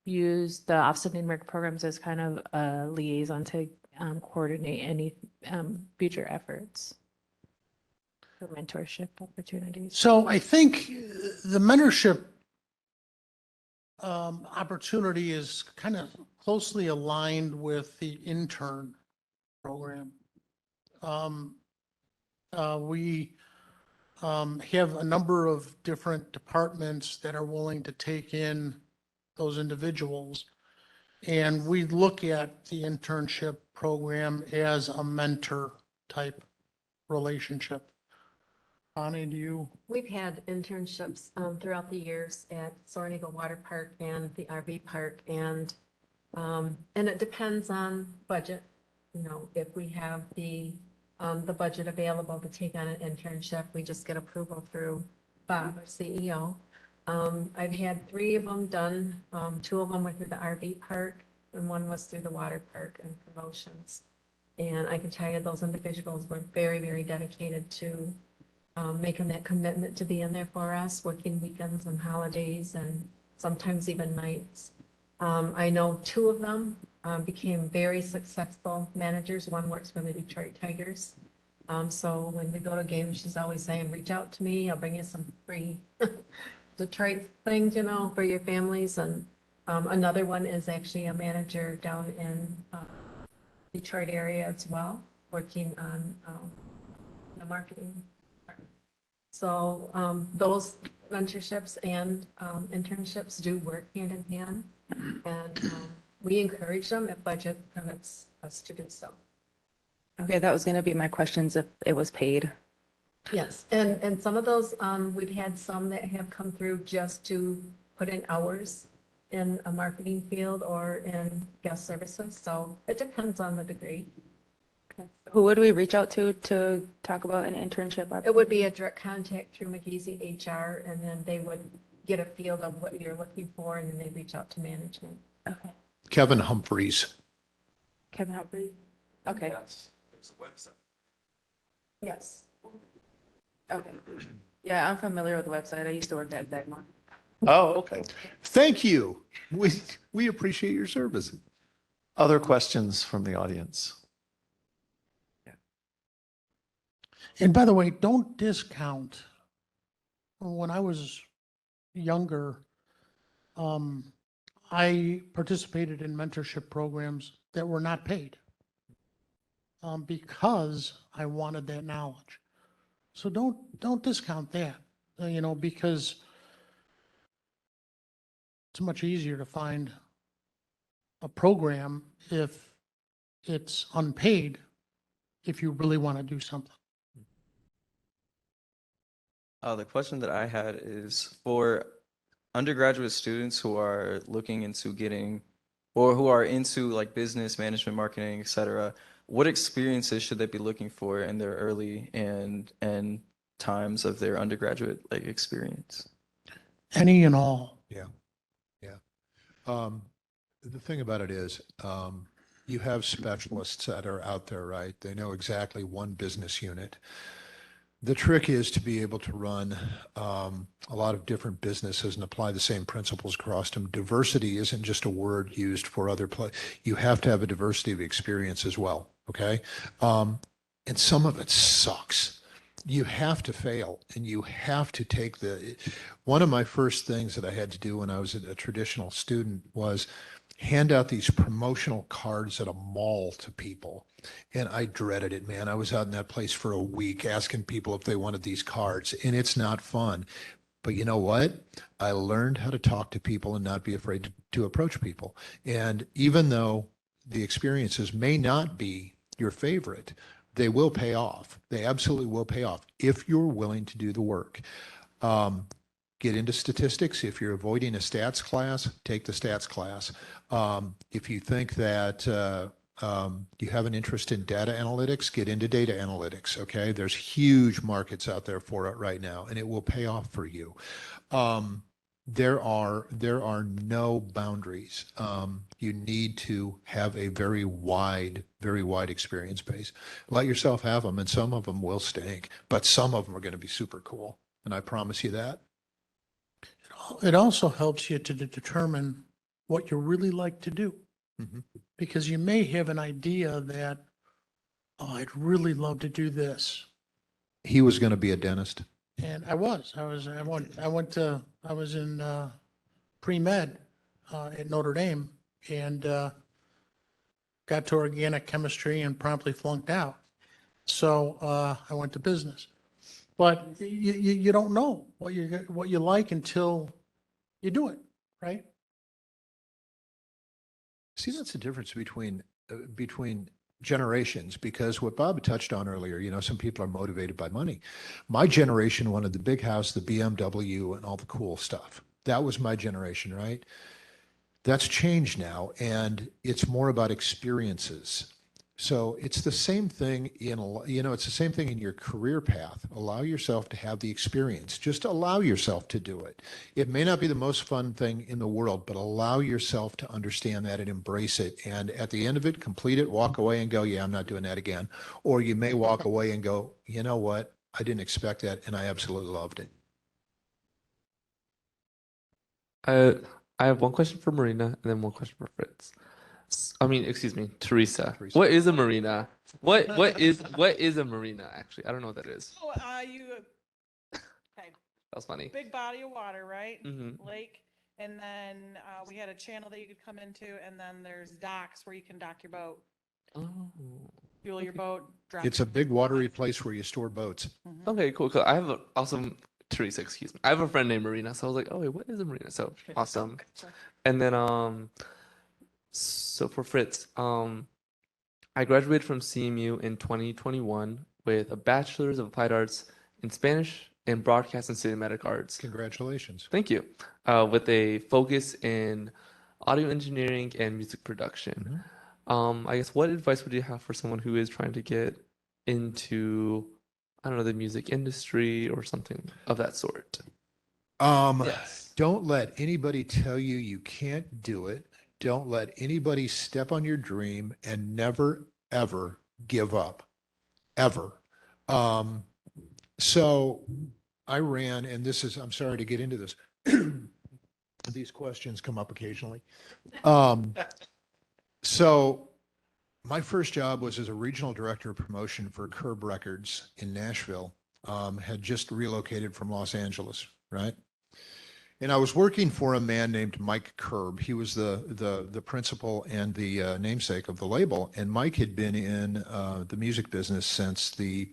use the Office of Native American Programs as kind of a liaison to coordinate any future efforts for mentorship opportunities? So I think the mentorship opportunity is kind of closely aligned with the intern program. We have a number of different departments that are willing to take in those individuals. And we look at the internship program as a mentor type relationship. Bonnie, do you? We've had internships throughout the years at Soaring Eagle Water Park and the RV park, and it depends on budget. You know, if we have the budget available to take on an internship, we just get approval through Bob, our CEO. I've had 3 of them done. 2 of them were through the RV park, and 1 was through the water park and promotions. And I can tell you, those individuals were very, very dedicated to making that commitment to be in there for us, working weekends and holidays and sometimes even nights. I know 2 of them became very successful managers. 1 works for the Detroit Tigers. So when we go to games, she's always saying, reach out to me. I'll bring you some free Detroit things, you know, for your families. And another one is actually a manager down in Detroit area as well, working on the marketing. So those mentorships and internships do work hand in hand, and we encourage them if budget permits us to do so. Okay, that was going to be my questions if it was paid. Yes, and some of those, we've had some that have come through just to put in hours in a marketing field or in guest services, so it depends on the degree. Who would we reach out to talk about an internship? It would be a direct contact through Migizi HR, and then they would get a feel of what you're looking for, and then they reach out to management. Okay. Kevin Humphreys. Kevin Humphrey? Okay, There's a website. Yes. okay. Yeah, I'm familiar with the website. I used to work at Dagmar. Oh, okay. Thank you. We appreciate your service. Other questions from the audience? And by the way, don't discount. When I was younger, I participated in mentorship programs that were not paid because I wanted that knowledge. So don't discount that, you know, because it's much easier to find a program if it's unpaid, if you really want to do something. The question that I had is for undergraduate students who are looking into getting, or who are into like business management, marketing, etc. What experiences should they be looking for in their early and times of their undergraduate like experience? Any and all. Yeah. The thing about it is, you have specialists that are out there, right? They know exactly one business unit. The trick is to be able to run a lot of different businesses and apply the same principles across them. Diversity isn't just a word used for other you have to have a diversity of experience as well, okay? And some of it sucks. You have to fail, and you have to take one of my first things that I had to do when I was a traditional student was hand out these promotional cards at a mall to people. And I dreaded it, man. I was out in that place for a week asking people if they wanted these cards, and it's not fun. But you know what? I learned how to talk to people and not be afraid to approach people. And even though the experiences may not be your favorite, they will pay off. They absolutely will pay off if you're willing to do the work. Get into statistics. If you're avoiding a stats class, take the stats class. If you think that you have an interest in data analytics, get into data analytics, okay? There's huge markets out there for it right now, and it will pay off for you. There are no boundaries. You need to have a very wide experience base. Let yourself have them, and some of them will stink, but some of them are going to be super cool, and I promise you that. It also helps you to determine what you really like to do. Mhm. Because you may have an idea that, oh, I'd really love to do this. He was going to be a dentist. And I was in pre-med at Notre Dame and got to organic chemistry and promptly flunked out. So I went to business. But you don't know what you like until you do it, right? See, that's the difference between generations, because what Bob touched on earlier, you know, some people are motivated by money. My generation wanted the big house, the BMW, and all the cool stuff. That was my generation, right? That's changed now, and it's more about experiences. So it's the same thing it's the same thing in your career path. Allow yourself to have the experience. Just allow yourself to do it. It may not be the most fun thing in the world, but allow yourself to understand that and embrace it. And at the end of it, complete it, walk away and go, yeah, I'm not doing that again. Or you may walk away and go, you know what? I didn't expect that, and I absolutely loved it. I have one question for Marina and then one question for Fritz. Excuse me, Teresa. Teresa. What is a marina? What is a marina actually? I don't know what that is. Oh, okay, That was funny. big body of water, right? Mhm. Lake. And then we had a channel that you could come into, and then there's docks where you can dock your boat, Oh. fuel your boat. Drop It's a big watery place where you store boats. Okay, cool. I have also Teresa, excuse me. I have a friend named Marina, so I was like, oh wait, what is a marina? So awesome. And then so for Fritz, I graduated from CMU in 2021 with a bachelor's of applied arts in Spanish and broadcast and cinematic arts. Congratulations. Thank you. With a focus in audio engineering and music production. I guess what advice would you have for someone who is trying to get into, I don't know, the music industry or something of that sort? Yes. Don't let anybody tell you you can't do it. Don't let anybody step on your dream, and never, ever give up. Ever. So I ran, and I'm sorry to get into this. These questions come up occasionally. So my first job was as a regional director of promotion for Curb Records in Nashville. Had just relocated from Los Angeles, right? And I was working for a man named Mike Curb. He was the principal and the namesake of the label. And Mike had been in the music business since the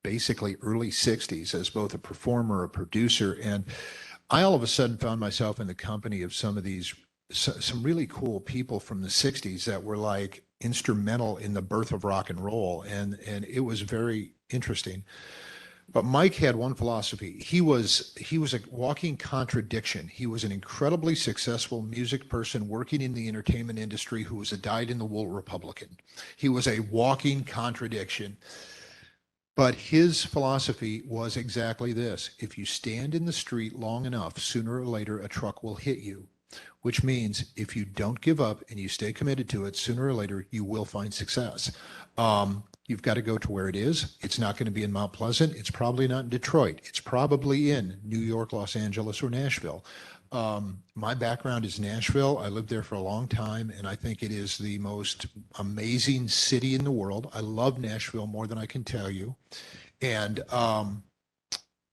basically early 60s as both a performer, a producer. And I all of a sudden found myself in the company of some really cool people from the 60s that were like instrumental in the birth of rock and roll. And it was very interesting. But Mike had one philosophy. He was a walking contradiction. He was an incredibly successful music person working in the entertainment industry who was a dyed-in-the-wool Republican. He was a walking contradiction. But his philosophy was exactly this. If you stand in the street long enough, sooner or later a truck will hit you, which means if you don't give up and you stay committed to it, sooner or later you will find success. You've got to go to where it is. It's not going to be in Mount Pleasant. It's probably not in Detroit. It's probably in New York, Los Angeles, or Nashville. My background is Nashville. I lived there for a long time, and I think it is the most amazing city in the world. I love Nashville more than I can tell you. And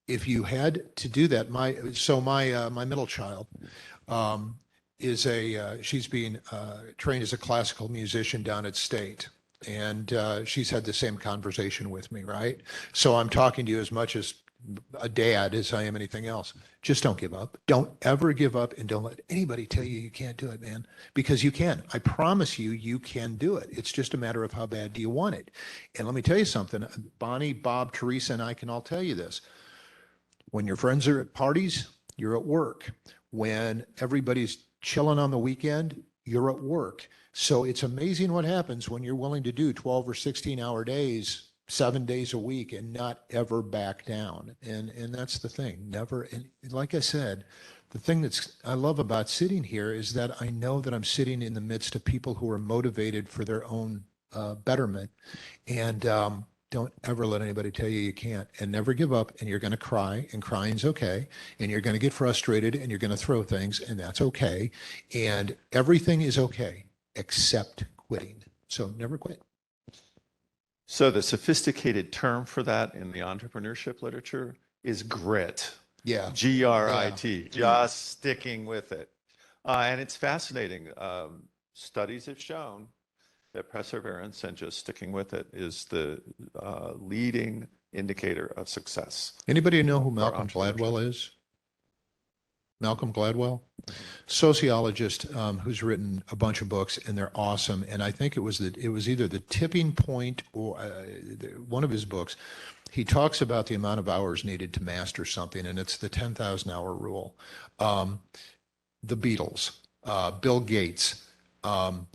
if you had to do that, my middle child she's being trained as a classical musician down at State. And she's had the same conversation with me, right? So I'm talking to you as much as a dad as I am anything else. Just don't give up. Don't ever give up, and don't let anybody tell you you can't do it, man, because you can. I promise you, you can do it. It's just a matter of how bad do you want it. And let me tell you something, Bonnie, Bob, Teresa, and I can all tell you this. When your friends are at parties, you're at work. When everybody's chilling on the weekend, you're at work. So it's amazing what happens when you're willing to do 12 or 16-hour days, 7 days a week, and not ever back down. And that's the thing. Never. And like I said, the thing I love about sitting here is that I know that I'm sitting in the midst of people who are motivated for their own betterment. And don't ever let anybody tell you you can't, and never give up. And you're going to cry, and crying's okay. And you're going to get frustrated, and you're going to throw things, and that's okay. And everything is okay except quitting. So never quit. So the sophisticated term for that in the entrepreneurship literature is grit. Yeah. Grit, just sticking with it. And it's fascinating. Studies have shown that perseverance and just sticking with it is the leading indicator of success. Anybody know who Malcolm Gladwell is? Malcolm Gladwell, sociologist who's written a bunch of books, and they're awesome. And I think it was either The Tipping Point or one of his books. He talks about the amount of hours needed to master something, and it's the 10,000 hour rule. The Beatles, Bill Gates,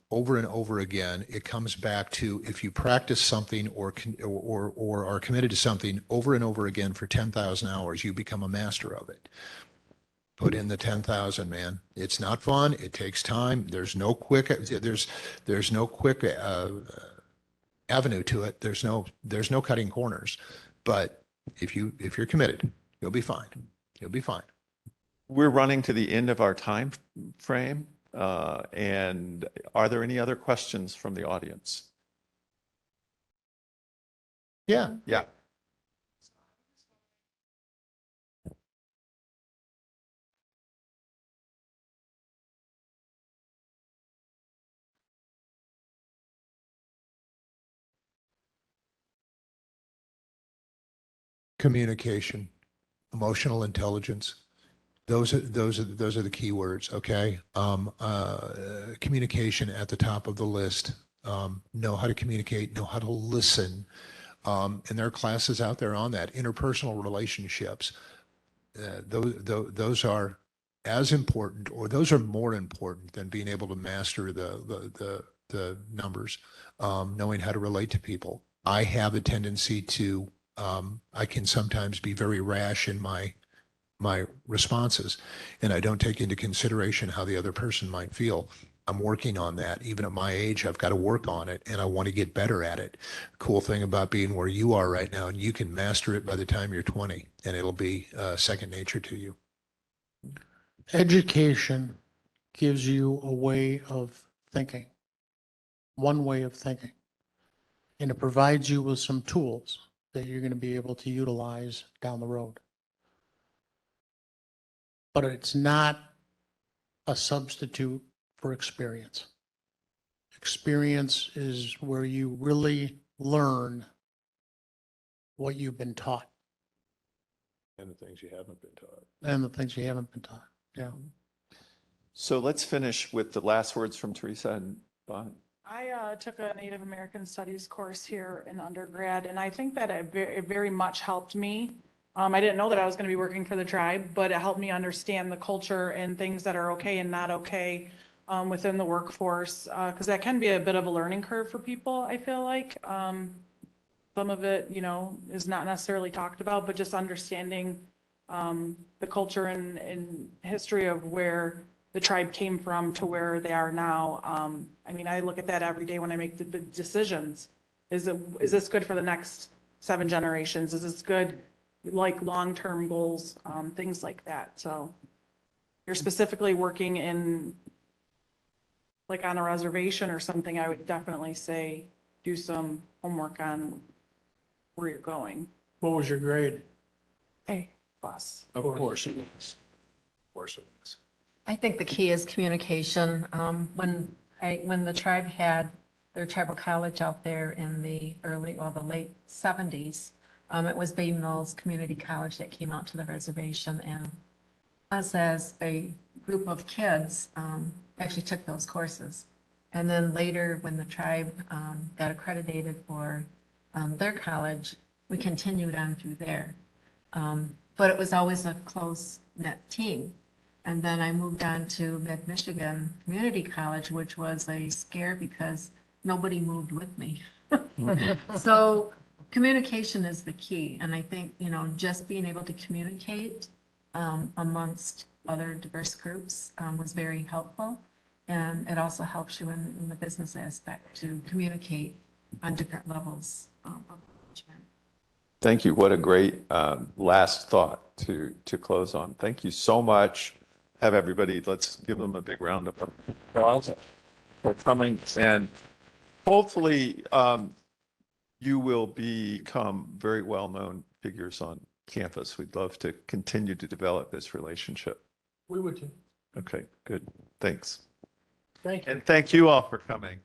over and over again, it comes back to if you practice something or are committed to something over and over again for 10,000 hours, you become a master of it. Put in the 10,000, man. It's not fun. It takes time. There's no quick avenue to it. There's no cutting corners. But if you're committed, you'll be fine. You'll be fine. We're running to the end of our time frame. And are there any other questions from the audience? Yeah. Yeah. Communication, emotional intelligence. Those are the key words. Okay. Communication at the top of the list. Know how to communicate, know how to listen. And there are classes out there on that. Interpersonal relationships. Those are as important, or those are more important than being able to master the numbers. Knowing how to relate to people. I have a tendency to I can sometimes be very rash in my responses, and I don't take into consideration how the other person might feel. I'm working on that. Even at my age, I've got to work on it, and I want to get better at it. Cool thing about being where you are right now, and you can master it by the time you're 20, and it'll be second nature to you. Education gives you a way of thinking, one way of thinking. And it provides you with some tools that you're going to be able to utilize down the road. But it's not a substitute for experience. Experience is where you really learn what you've been taught And the things you haven't been taught. and the things you haven't been taught. Yeah. So let's finish with the last words from Teresa and Bonnie. I took a Native American Studies course here in undergrad, and I think that it very much helped me. I didn't know that I was going to be working for the tribe, but it helped me understand the culture and things that are okay and not okay within the workforce, because that can be a bit of a learning curve for people, I feel like. Some of it, is not necessarily talked about, but just understanding the culture and history of where the tribe came from to where they are now. I look at that every day when I make the decisions. Is this good for the next 7 generations? Is this good, like long-term goals, things like that? So you're specifically working in, like on a reservation or something, I would definitely say do some homework on where you're going. What was your grade? A plus. Of course. I think the key is communication. When the tribe had their tribal college out there in the late 70s, it was Bay Mills Community College that came out to the reservation, and us as a group of kids actually took those courses. And then later, when the tribe got accredited for their college, we continued on through there. But it was always a close-knit team. And then I moved on to Mid-Michigan Community College, which was a scare because nobody moved with me. So communication is the key. And I think, just being able to communicate amongst other diverse groups was very helpful. And it also helps you in the business aspect to communicate on different levels of management. Thank you. What a great last thought to close on. Thank you so much. Have everybody, let's give them a big round of applause for coming. And hopefully you will become very well-known figures on campus. We'd love to continue to develop this relationship. We would too. Okay, good. Thanks. Thank you. And thank you all for coming.